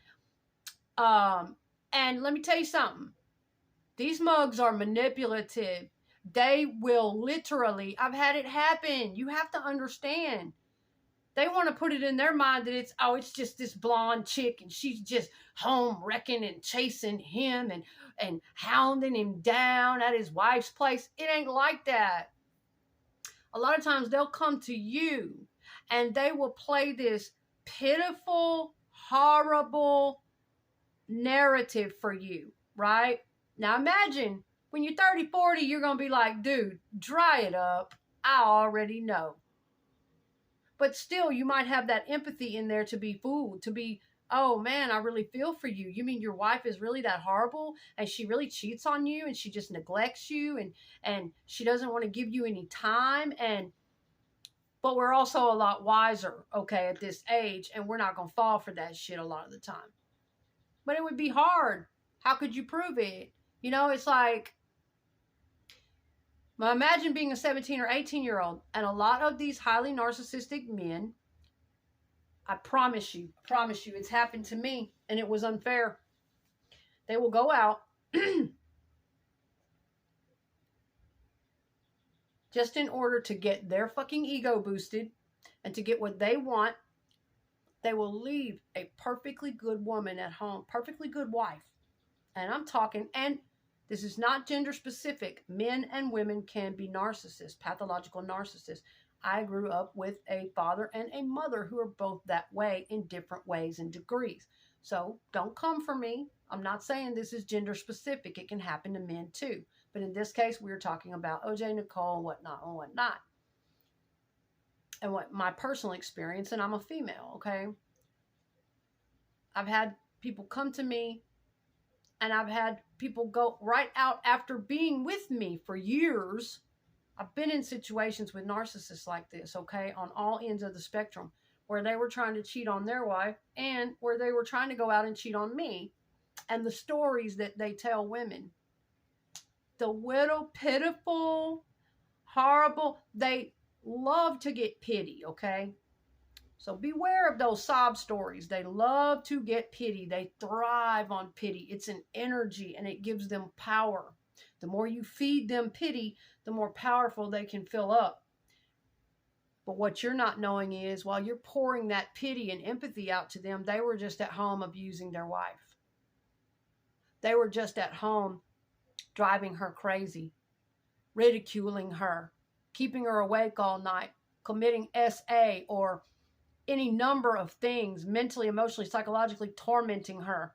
And let me tell you something. These mugs are manipulative. They will literally, I've had it happen. You have to understand. They want to put it in their mind that it's just this blonde chick and she's just home wrecking and chasing him and hounding him down at his wife's place. It ain't like that. A lot of times they'll come to you and they will play this pitiful, horrible narrative for you, right? Now imagine when you're 30, 40, you're going to be like, dude, dry it up. I already know. But still, you might have that empathy in there to be fooled, to be, oh man, I really feel for you. You mean your wife is really that horrible and she really cheats on you and she just neglects you and she doesn't want to give you any time. But we're also a lot wiser, okay, at this age, and we're not going to fall for that shit a lot of the time. But it would be hard. How could you prove it? You know, it's like, now imagine being a 17 or 18-year-old, and a lot of these highly narcissistic men, I promise you, it's happened to me, and it was unfair. They will go out just in order to get their fucking ego boosted and to get what they want. They will leave a perfectly good woman at home, perfectly good wife. And I'm talking, and this is not gender specific. Men and women can be narcissists, pathological narcissists. I grew up with a father and a mother who are both that way in different ways and degrees. So don't come for me. I'm not saying this is gender specific. It can happen to men too. But in this case, we were talking about OJ, Nicole, and whatnot. And what my personal experience, and I'm a female, okay? I've had people come to me, and I've had people go right out after being with me for years. I've been in situations with narcissists like this, okay, on all ends of the spectrum, where they were trying to cheat on their wife and where they were trying to go out and cheat on me. And the stories that they tell women, the little pitiful, horrible, they love to get pity, okay? So beware of those sob stories. They love to get pity. They thrive on pity. It's an energy and it gives them power. The more you feed them pity, the more powerful they can fill up. But what you're not knowing is while you're pouring that pity and empathy out to them, they were just at home abusing their wife. They were just at home driving her crazy, ridiculing her, keeping her awake all night, committing SA or any number of things, mentally, emotionally, psychologically tormenting her,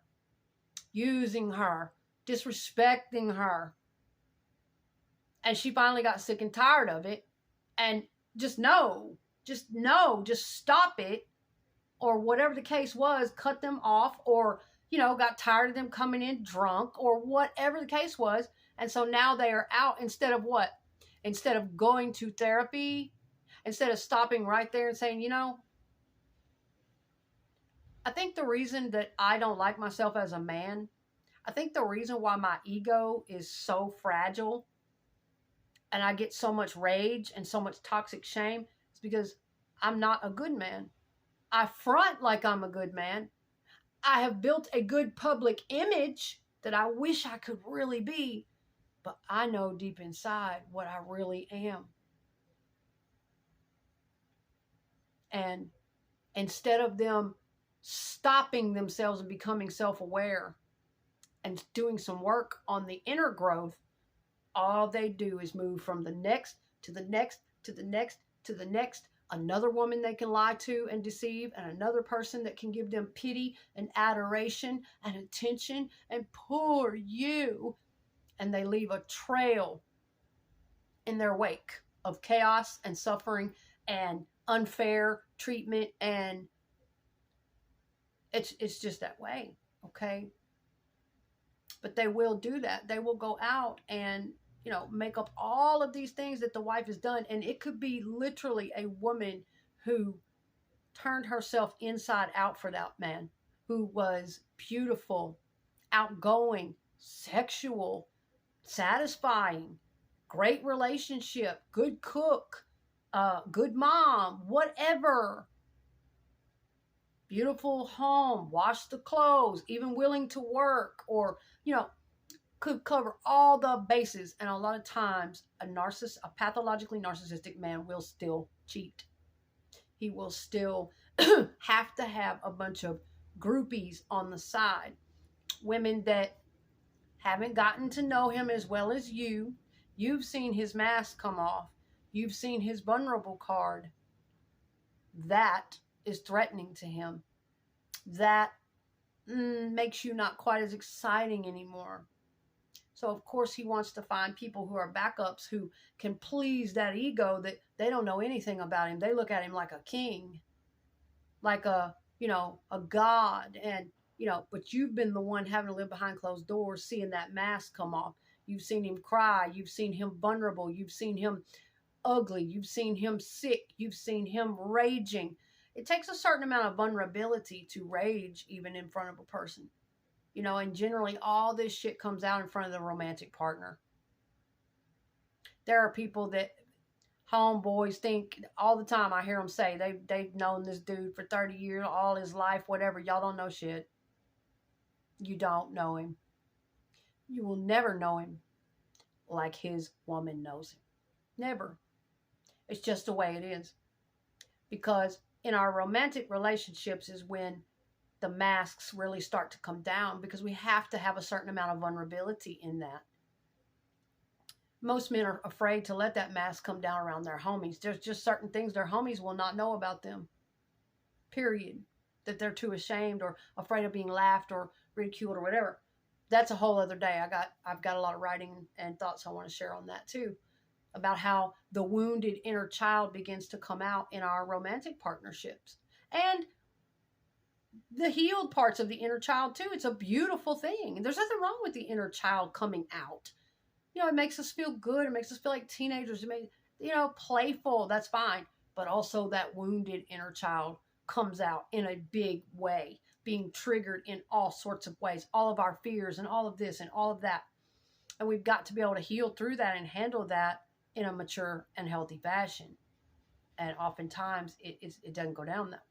using her, disrespecting her. And she finally got sick and tired of it. And just stop it. Or whatever the case was, cut them off, or, got tired of them coming in drunk, or whatever the case was. And so now they are out instead of what? Instead of going to therapy, instead of stopping right there and saying, I think the reason that I don't like myself as a man, I think the reason why my ego is so fragile and I get so much rage and so much toxic shame is because I'm not a good man. I front like I'm a good man. I have built a good public image that I wish I could really be, but I know deep inside what I really am. And instead of them stopping themselves and becoming self-aware and doing some work on the inner growth, all they do is move from the next to the next to the next to the next. Another woman they can lie to and deceive, and another person that can give them pity and adoration and attention and poor you. And they leave a trail in their wake of chaos and suffering and unfair treatment, and it's just that way, okay? But they will do that. They will go out and, make up all of these things that the wife has done. And it could be literally a woman who turned herself inside out for that man, who was beautiful, outgoing, sexual, satisfying, great relationship, good cook, good mom, whatever. Beautiful home, wash the clothes, even willing to work, or, could cover all the bases. And a lot of times a pathologically narcissistic man will still cheat. He will still have to have a bunch of groupies on the side. Women that haven't gotten to know him as well as you. You've seen his mask come off. You've seen his vulnerable card. That is threatening to him. That makes you not quite as exciting anymore. So of course he wants to find people who are backups who can please that ego that they don't know anything about him. They look at him like a king, like a god, and but you've been the one having to live behind closed doors, seeing that mask come off. You've seen him cry. You've seen him vulnerable. You've seen him ugly. You've seen him sick. You've seen him raging. It takes a certain amount of vulnerability to rage even in front of a person. You know, and generally all this shit comes out in front of the romantic partner. There are people that homeboys think all the time. I hear them say they've known this dude for 30 years, all his life, whatever. Y'all don't know shit. You don't know him. You will never know him like his woman knows him. Never. It's just the way it is. Because in our romantic relationships is when the masks really start to come down, because we have to have a certain amount of vulnerability in that. Most men are afraid to let that mask come down around their homies. There's just certain things their homies will not know about them. Period. That they're too ashamed or afraid of being laughed or ridiculed or whatever. That's a whole other day. I've got a lot of writing and thoughts I want to share on that too, about how the wounded inner child begins to come out in our romantic partnerships. And the healed parts of the inner child too. It's a beautiful thing. And there's nothing wrong with the inner child coming out. You know, it makes us feel good. It makes us feel like teenagers. It makes, you know, playful. That's fine. But also that wounded inner child comes out in a big way, being triggered in all sorts of ways. All of our fears and all of this and all of that. And we've got to be able to heal through that and handle that in a mature and healthy fashion. And oftentimes it doesn't go down that way.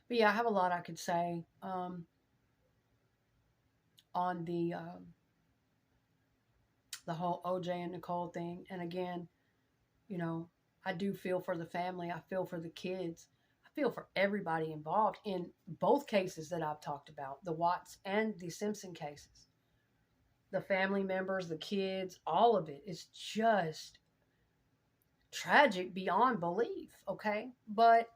But yeah, I have a lot I could say on the whole OJ and Nicole thing. And again, you know, I do feel for the family. I feel for the kids. I feel for everybody involved in both cases that I've talked about, the Watts and the Simpson cases. The family members, the kids, all of it is just tragic beyond belief, okay? But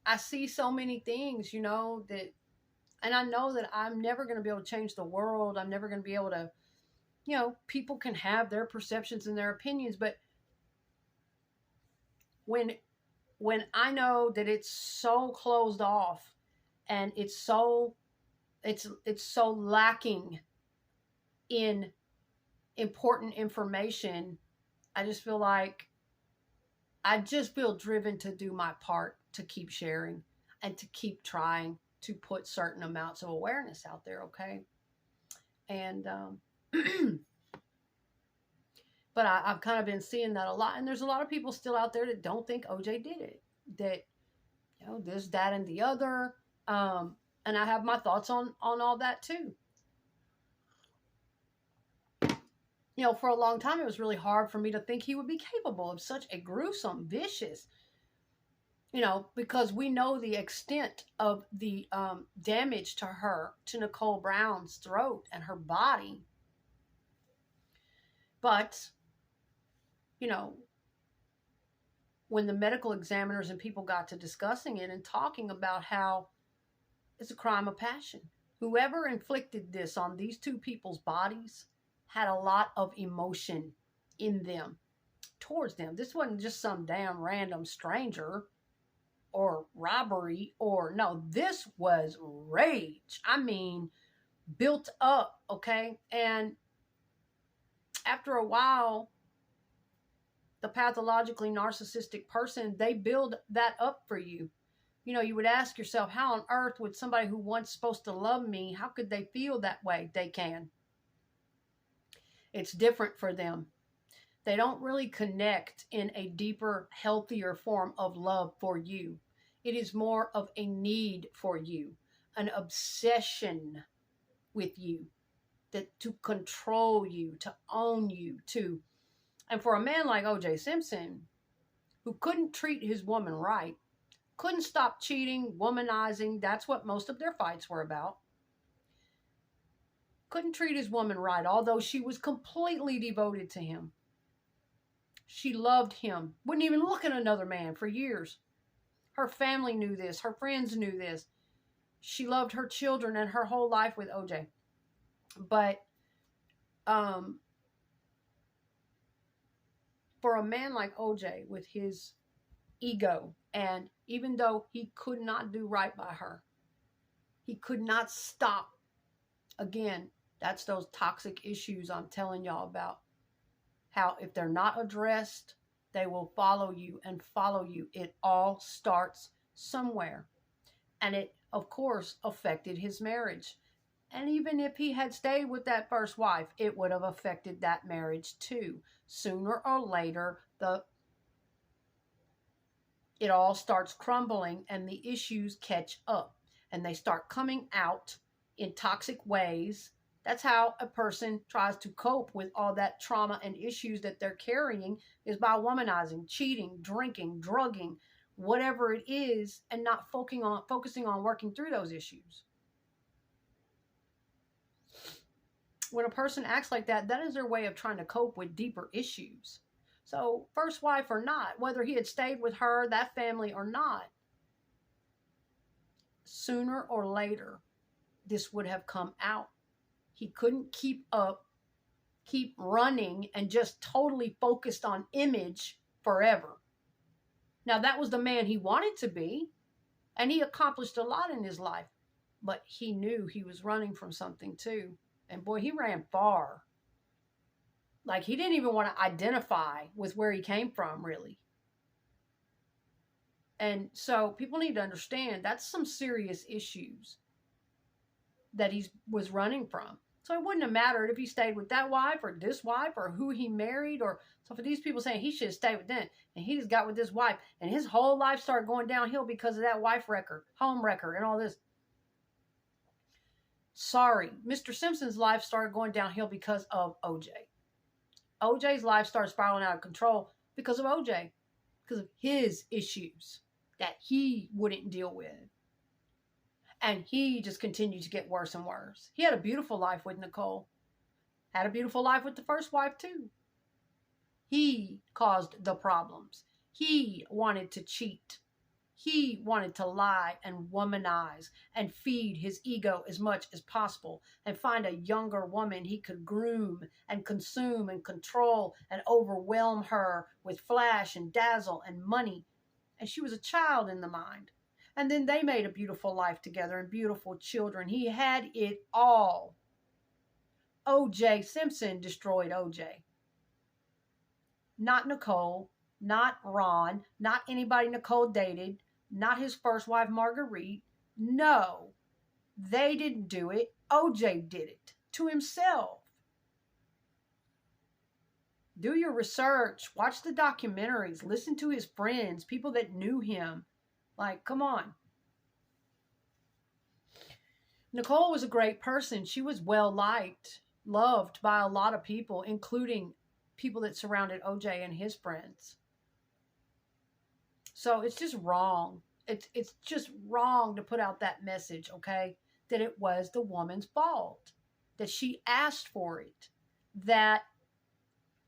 I see so many things, you know, that, and I know that I'm never going to be able to change the world. I'm never going to be able to, you know, people can have their perceptions and their opinions, but when I know that it's so closed off and it's so lacking in important information, I just feel driven to do my part to keep sharing and to keep trying to put certain amounts of awareness out there, okay? And but I've kind of been seeing that a lot, and there's a lot of people still out there that don't think OJ did it, that, you know, this, that, and the other, and I have my thoughts on all that too. You know, for a long time, it was really hard for me to think he would be capable of such a gruesome, vicious, you know, because we know the extent of the damage to Nicole Brown's throat and her body. But, you know, when the medical examiners and people got to discussing it and talking about how it's a crime of passion, whoever inflicted this on these two people's bodies had a lot of emotion in them, towards them. This wasn't just some damn random stranger or robbery or no, this was rage. I mean, built up, okay? And after a while, the pathologically narcissistic person, they build that up for you. You know, you would ask yourself, how on earth would somebody who once supposed to love me, how could they feel that way? They can. It's different for them. They don't really connect in a deeper, healthier form of love for you. It is more of a need for you, an obsession with you, that to control you, to own you, to, and for a man like O.J. Simpson, who couldn't treat his woman right, couldn't stop cheating, womanizing, that's what most of their fights were about. Couldn't treat his woman right, although she was completely devoted to him. She loved him, wouldn't even look at another man for years. Her family knew this. Her friends knew this. She loved her children and her whole life with OJ. But for a man like OJ with his ego, and even though he could not do right by her, he could not stop. Again, that's those toxic issues I'm telling y'all about. How if they're not addressed, They will follow you and follow you. It all starts somewhere. And it, of course, affected his marriage. And even if he had stayed with that first wife, it would have affected that marriage too. Sooner or later, it all starts crumbling and the issues catch up and they start coming out in toxic ways. That's how a person tries to cope with all that trauma and issues that they're carrying, is by womanizing, cheating, drinking, drugging, whatever it is, and not focusing on working through those issues. When a person acts like that, that is their way of trying to cope with deeper issues. So, first wife or not, whether he had stayed with her, that family or not, sooner or later, this would have come out. He couldn't keep running and just totally focused on image forever. Now, that was the man he wanted to be, and he accomplished a lot in his life, but he knew he was running from something too. And boy, he ran far. Like, he didn't even want to identify with where he came from, really. And so people need to understand that's some serious issues that he was running from. So it wouldn't have mattered if he stayed with that wife or this wife or who he married. Or so for these people saying he should have stayed with them, and he just got with this wife, and his whole life started going downhill because of that wife wrecker, home wrecker, and all this. Sorry, Mr. Simpson's life started going downhill because of OJ. OJ's life started spiraling out of control because of OJ, because of his issues that he wouldn't deal with. And he just continued to get worse and worse. He had a beautiful life with Nicole. Had a beautiful life with the first wife too. He caused the problems. He wanted to cheat. He wanted to lie and womanize and feed his ego as much as possible and find a younger woman he could groom and consume and control and overwhelm her with flash and dazzle and money. And she was a child in the mind. And then they made a beautiful life together and beautiful children. He had it all. O.J. Simpson destroyed O.J. Not Nicole, not Ron, not anybody Nicole dated, not his first wife, Marguerite. No, they didn't do it. O.J. did it to himself. Do your research. Watch the documentaries. Listen to his friends, people that knew him. Like, come on. Nicole was a great person. She was well liked, loved by a lot of people, including people that surrounded OJ and his friends. So it's just wrong. It's just wrong to put out that message, okay? That it was the woman's fault, that she asked for it, that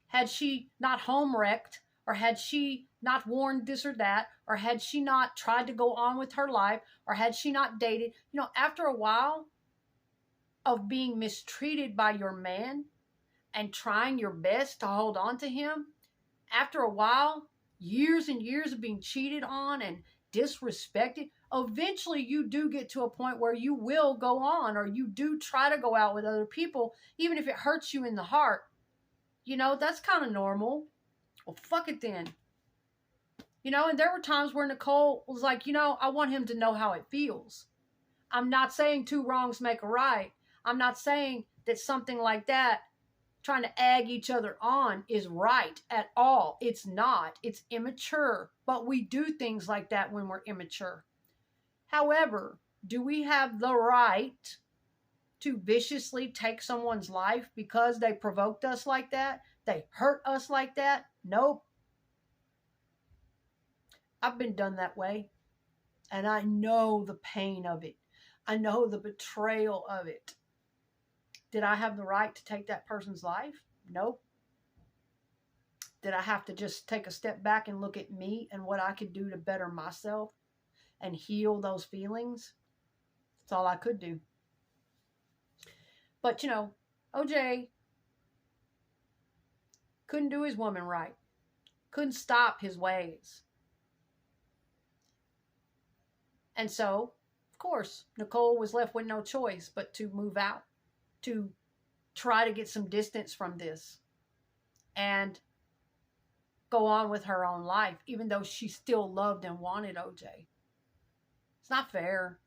had she not home wrecked, or had she not worn this or that, or had she not tried to go on with her life, or had she not dated, after a while of being mistreated by your man and trying your best to hold on to him, after a while, years and years of being cheated on and disrespected, eventually you do get to a point where you will go on, or you do try to go out with other people, even if it hurts you in the heart. That's kind of normal. Well, fuck it then. And there were times where Nicole was like, I want him to know how it feels. I'm not saying two wrongs make a right. I'm not saying that something like that, trying to egg each other on, is right at all. It's not. It's immature. But we do things like that when we're immature. However, do we have the right to viciously take someone's life because they provoked us like that? They hurt us like that? Nope. I've been done that way. And I know the pain of it. I know the betrayal of it. Did I have the right to take that person's life? Nope. Did I have to just take a step back and look at me and what I could do to better myself and heal those feelings? That's all I could do. But, OJ couldn't do his woman right. Couldn't stop his ways. And so, of course, Nicole was left with no choice but to move out, to try to get some distance from this. And go on with her own life, even though she still loved and wanted OJ. It's not fair.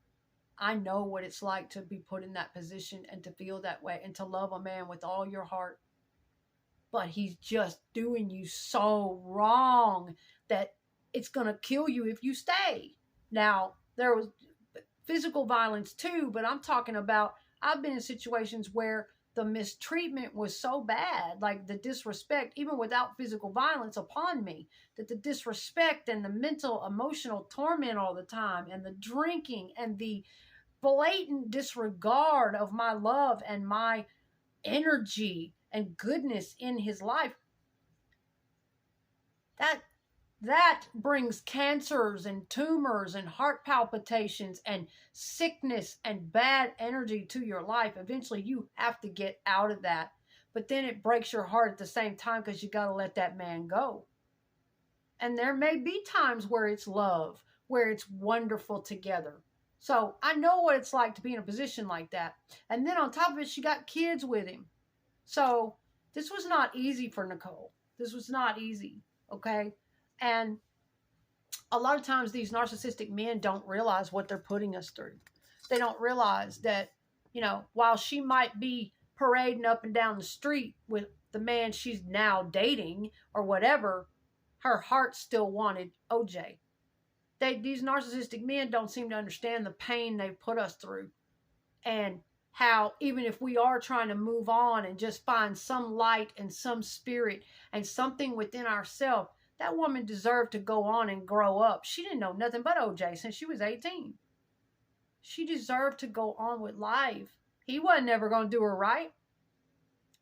I know what it's like to be put in that position and to feel that way and to love a man with all your heart. But he's just doing you so wrong that it's going to kill you if you stay. Now, there was physical violence too, but I'm talking about, I've been in situations where the mistreatment was so bad, like the disrespect, even without physical violence upon me, that the disrespect and the mental, emotional torment all the time, and the drinking and the blatant disregard of my love and my energy and goodness in his life, that brings cancers and tumors and heart palpitations and sickness and bad energy to your life. Eventually you have to get out of that. But then it breaks your heart at the same time, because you got to let that man go. And there may be times where it's love, where it's wonderful together. So I know what it's like to be in a position like that. And then on top of it, she got kids with him. So this was not easy for Nicole. This was not easy, okay? And a lot of times these narcissistic men don't realize what they're putting us through. They don't realize that, you know, while she might be parading up and down the street with the man she's now dating or whatever, her heart still wanted OJ. These narcissistic men don't seem to understand the pain they've put us through, and how even if we are trying to move on and just find some light and some spirit and something within ourselves, that woman deserved to go on and grow up. She didn't know nothing but OJ since she was 18. She deserved to go on with life. He wasn't ever going to do her right.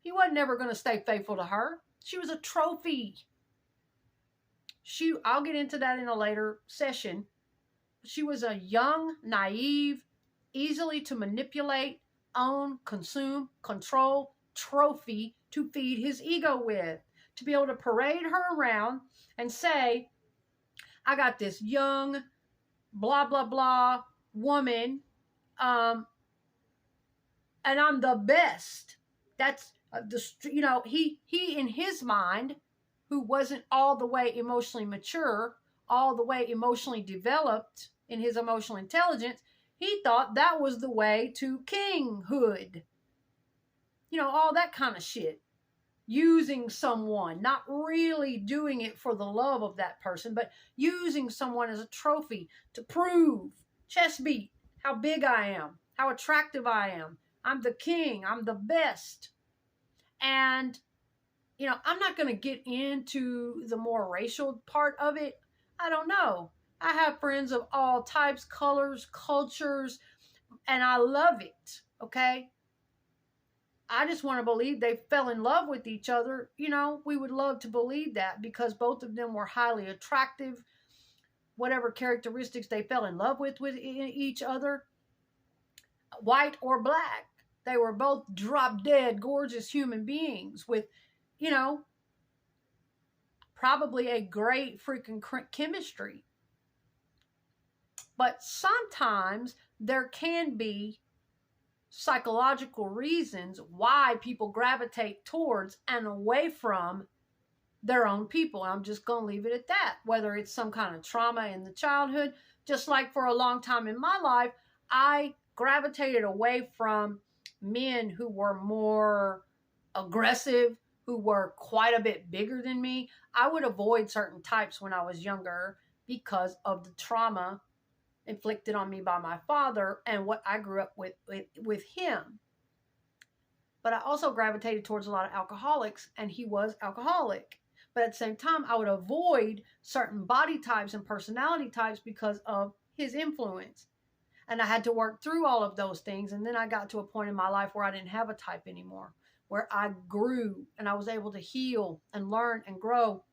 He wasn't ever going to stay faithful to her. She was a trophy. I'll get into that in a later session. She was a young, naive, easily to manipulate, own, consume, control trophy to feed his ego with. To be able to parade her around and say, I got this young, blah, blah, blah woman, and I'm the best. That's, he in his mind, who wasn't all the way emotionally mature, all the way emotionally developed in his emotional intelligence, he thought that was the way to kinghood. You know, all that kind of shit. Using someone, not really doing it for the love of that person, but using someone as a trophy to prove, chest beat, how big I am, how attractive I am. I'm the king. I'm the best. And, you know, I'm not going to get into the more racial part of it. I don't know. I have friends of all types, colors, cultures, and I love it, okay? I just want to believe they fell in love with each other. You know, we would love to believe that, because both of them were highly attractive, whatever characteristics they fell in love with each other, white or black. They were both drop dead, gorgeous human beings with, you know, probably a great freaking chemistry. But sometimes there can be psychological reasons why people gravitate towards and away from their own people. I'm just going to leave it at that. Whether it's some kind of trauma in the childhood, just like for a long time in my life, I gravitated away from men who were more aggressive, who were quite a bit bigger than me. I would avoid certain types when I was younger because of the trauma inflicted on me by my father and what I grew up with him. But I also gravitated towards a lot of alcoholics, and he was alcoholic. But at the same time, I would avoid certain body types and personality types because of his influence. And I had to work through all of those things. And then I got to a point in my life where I didn't have a type anymore, where I grew and I was able to heal and learn and grow,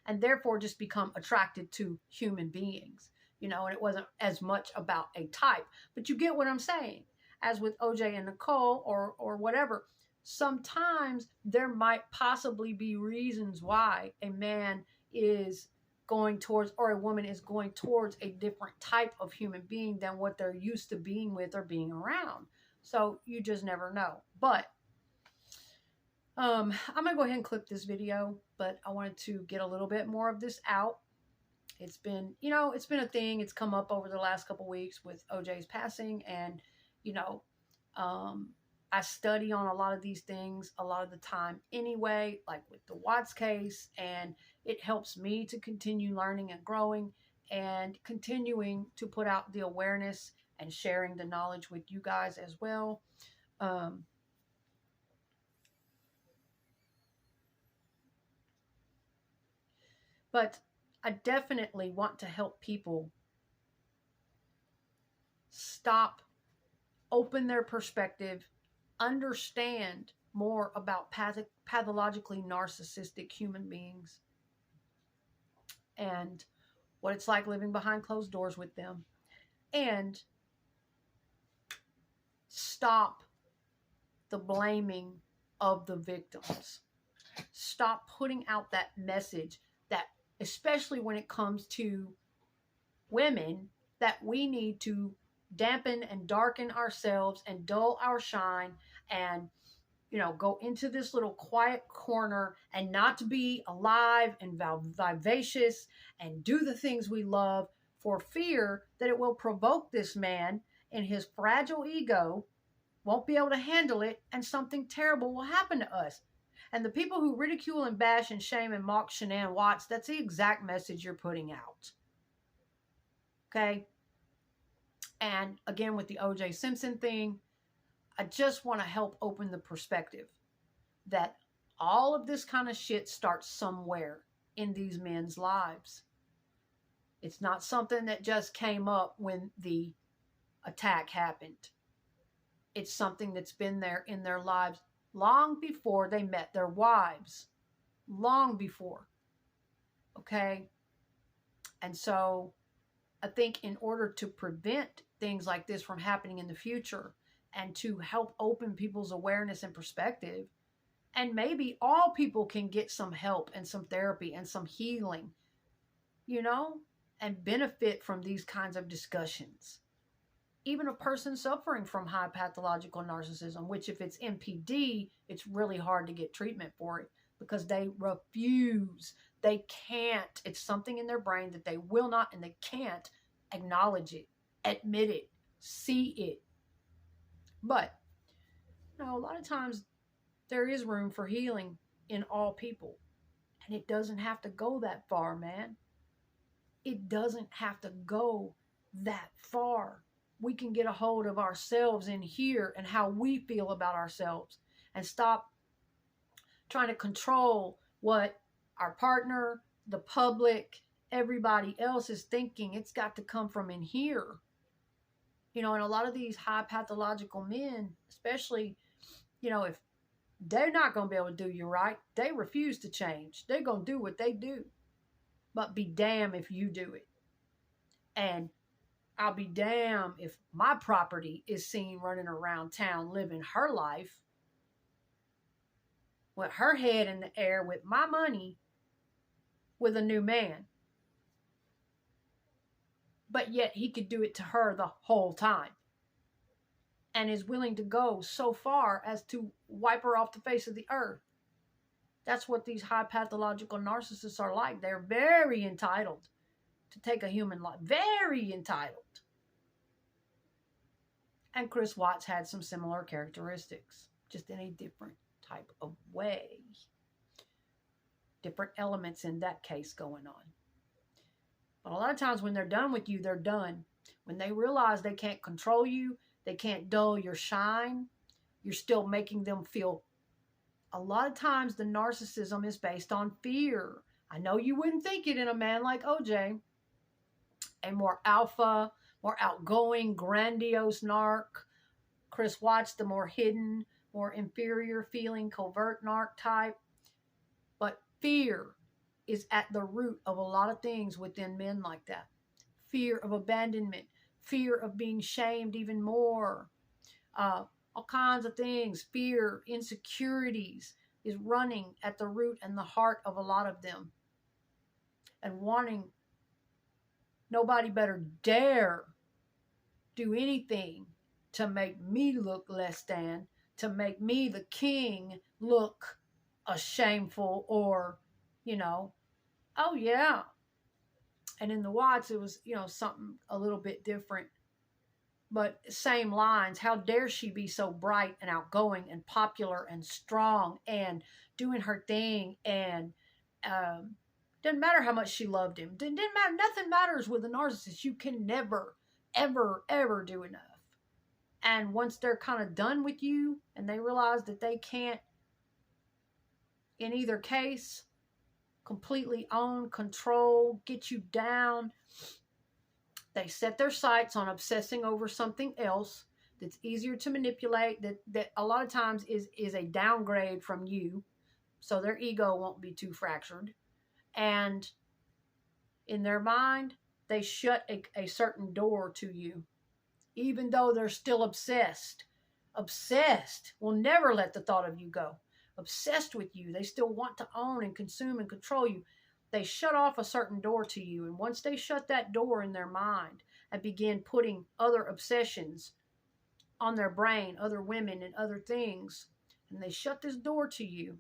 and therefore just become attracted to human beings. You know, and it wasn't as much about a type. But you get what I'm saying. As with OJ and Nicole or whatever, sometimes there might possibly be reasons why a man is going towards, or a woman is going towards, a different type of human being than what they're used to being with or being around. So you just never know. But I'm going to go ahead and clip this video. but I wanted to get a little bit more of this out. It's been, it's been a thing. It's come up over the last couple weeks with OJ's passing, and you know, um, I study on a lot of these things a lot of the time anyway, like with the Watts case, and it helps me to continue learning and growing and continuing to put out the awareness and sharing the knowledge with you guys as well. Um, but I definitely want to help people stop, open their perspective, understand more about pathologically narcissistic human beings and what it's like living behind closed doors with them, and stop the blaming of the victims. Stop putting out that message that, especially when it comes to women, that we need to dampen and darken ourselves and dull our shine and go into this little quiet corner and not to be alive and vivacious and do the things we love for fear that it will provoke this man, and his fragile ego won't be able to handle it and something terrible will happen to us. And the people who ridicule and bash and shame and mock Shanann Watts, that's the exact message you're putting out. Okay? And again, with the O.J. Simpson thing, I just want to help open the perspective that all of this kind of shit starts somewhere in these men's lives. It's not something that just came up when the attack happened. It's something that's been there in their lives long before they met their wives. Long before. Okay? And so I think in order to prevent things like this from happening in the future and to help open people's awareness and perspective, and maybe all people can get some help and some therapy and some healing, and benefit from these kinds of discussions. Even a person suffering from high pathological narcissism, which if it's NPD, it's really hard to get treatment for it because they refuse. They can't. It's something in their brain that they will not and they can't acknowledge it, admit it, see it. But, a lot of times there is room for healing in all people. And it doesn't have to go that far, man. It doesn't have to go that far. We can get a hold of ourselves in here and how we feel about ourselves and stop trying to control what our partner, the public, everybody else is thinking. It's got to come from in here. And a lot of these high pathological men, especially, if they're not going to be able to do you right, they refuse to change. They're going to do what they do. But be damn if you do it. And I'll be damn if my property is seen running around town living her life with her head in the air with my money with a new man. But yet he could do it to her the whole time and is willing to go so far as to wipe her off the face of the earth. That's what these high pathological narcissists are like. They're very entitled to take a human life. Very entitled. And Chris Watts had some similar characteristics, just in a different type of way. Different elements in that case going on. But a lot of times when they're done with you, they're done. When they realize they can't control you, they can't dull your shine, you're still making them feel. A lot of times the narcissism is based on fear. I know you wouldn't think it in a man like OJ. A more alpha, more outgoing, grandiose narc. Chris Watts, the more hidden, more inferior feeling, covert narc type. But fear is at the root of a lot of things within men like that. Fear of abandonment, fear of being shamed even more, all kinds of things. Fear, insecurities is running at the root and the heart of a lot of them. And wanting nobody better dare do anything to make me look less than, to make me, the king, look shameful or you know. Oh, yeah. And in the Watts, it was, something a little bit different, but same lines. How dare she be so bright and outgoing and popular and strong and doing her thing, and um, didn't matter how much she loved him. Didn't matter. Nothing matters with a narcissist. You can never, ever, ever do enough. And once they're kind of done with you and they realize that they can't, in either case, completely own, control, get you down, they set their sights on obsessing over something else that's easier to manipulate, that a lot of times is a downgrade from you, so their ego won't be too fractured. And in their mind, they shut a certain door to you, even though they're still obsessed. Obsessed will never let the thought of you go. Obsessed with you. They still want to own and consume and control you. They shut off a certain door to you. And once they shut that door in their mind and begin putting other obsessions on their brain, other women and other things, and they shut this door to you,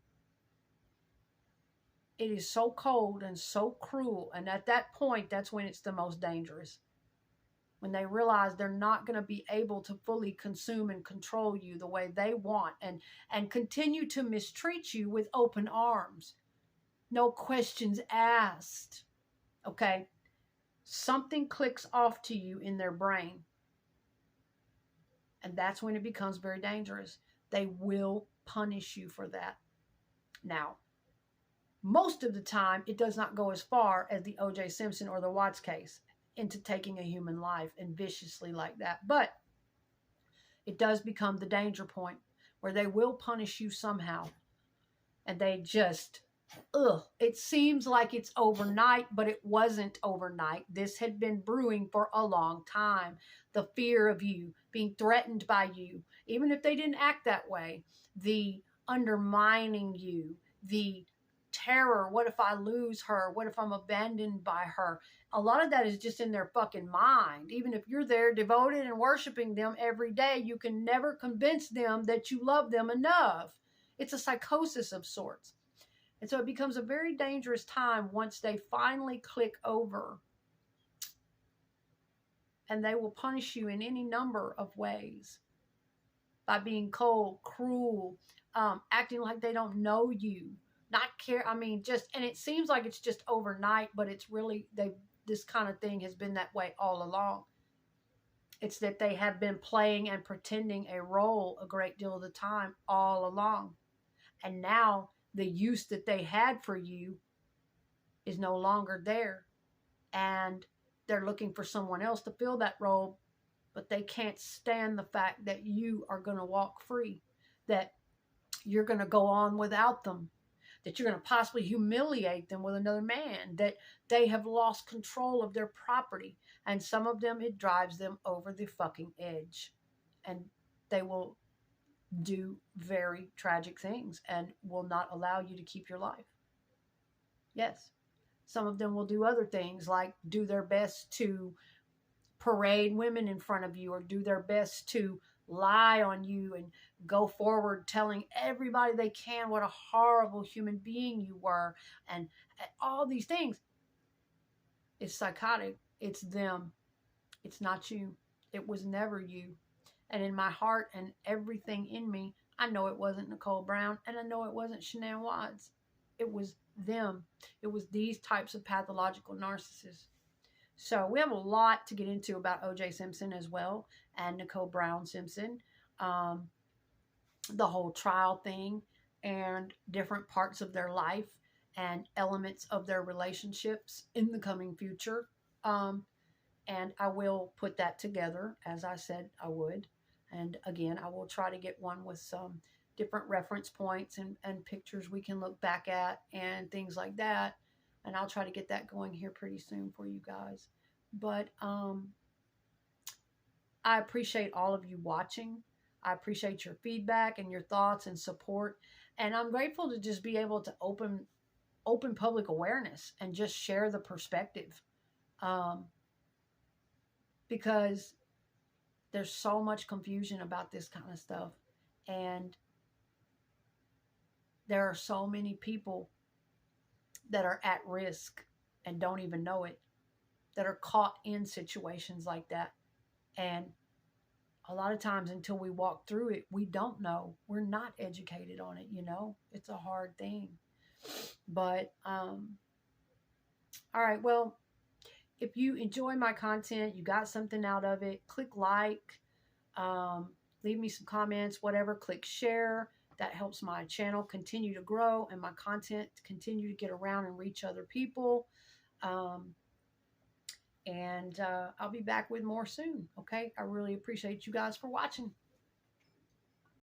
it is so cold and so cruel. And at that point, that's when it's the most dangerous. When they realize they're not going to be able to fully consume and control you the way they want, and continue to mistreat you with open arms. No questions asked. Okay? Something clicks off to you in their brain. And that's when it becomes very dangerous. They will punish you for that. Now, most of the time, it does not go as far as the O.J. Simpson or the Watts case, into taking a human life and viciously like that. But it does become the danger point where they will punish you somehow. And they just, it seems like it's overnight, but it wasn't overnight. This had been brewing for a long time. The fear of you, being threatened by you, even if they didn't act that way, the undermining you, the terror. What if I lose her? What if I'm abandoned by her? A lot of that is just in their fucking mind. Even if you're there devoted and worshiping them every day, you can never convince them that you love them enough. It's a psychosis of sorts. And so it becomes a very dangerous time once they finally click over. And they will punish you in any number of ways. By being cold, cruel, acting like they don't know you, not care. I mean, and it seems like it's just overnight, but it's really, this kind of thing has been that way all along. It's that they have been playing and pretending a role a great deal of the time all along. And now the use that they had for you is no longer there. And they're looking for someone else to fill that role, but they can't stand the fact that you are going to walk free, that you're going to go on without them, that you're going to possibly humiliate them with another man, that they have lost control of their property. And some of them, it drives them over the fucking edge. And they will do very tragic things and will not allow you to keep your life. Yes. Some of them will do other things, like do their best to parade women in front of you, or do their best to lie on you and go forward telling everybody they can what a horrible human being you were, and all these things. It's psychotic. It's them. It's not you. It was never you. And in my heart and everything in me, I know it wasn't Nicole Brown, and I know it wasn't Shanann Watts. It was them. It was these types of pathological narcissists. So we have a lot to get into about O.J. Simpson as well, and Nicole Brown Simpson, the whole trial thing, and different parts of their life and elements of their relationships in the coming future. And I will put that together, as I said I would. And again, I will try to get one with some different reference points and pictures we can look back at and things like that. And I'll try to get that going here pretty soon for you guys. But I appreciate all of you watching. I appreciate your feedback and your thoughts and support. And I'm grateful to just be able to open public awareness and just share the perspective. Because there's so much confusion about this kind of stuff. And there are so many people that are at risk and don't even know it, that are caught in situations like that. And a lot of times until we walk through it, we don't know. We're not educated on it, you know? It's a hard thing. But all right, well, if you enjoy my content, you got something out of it, click like, um, leave me some comments, whatever, click share. That helps my channel continue to grow and my content continue to get around and reach other people. And I'll be back with more soon. Okay. I really appreciate you guys for watching.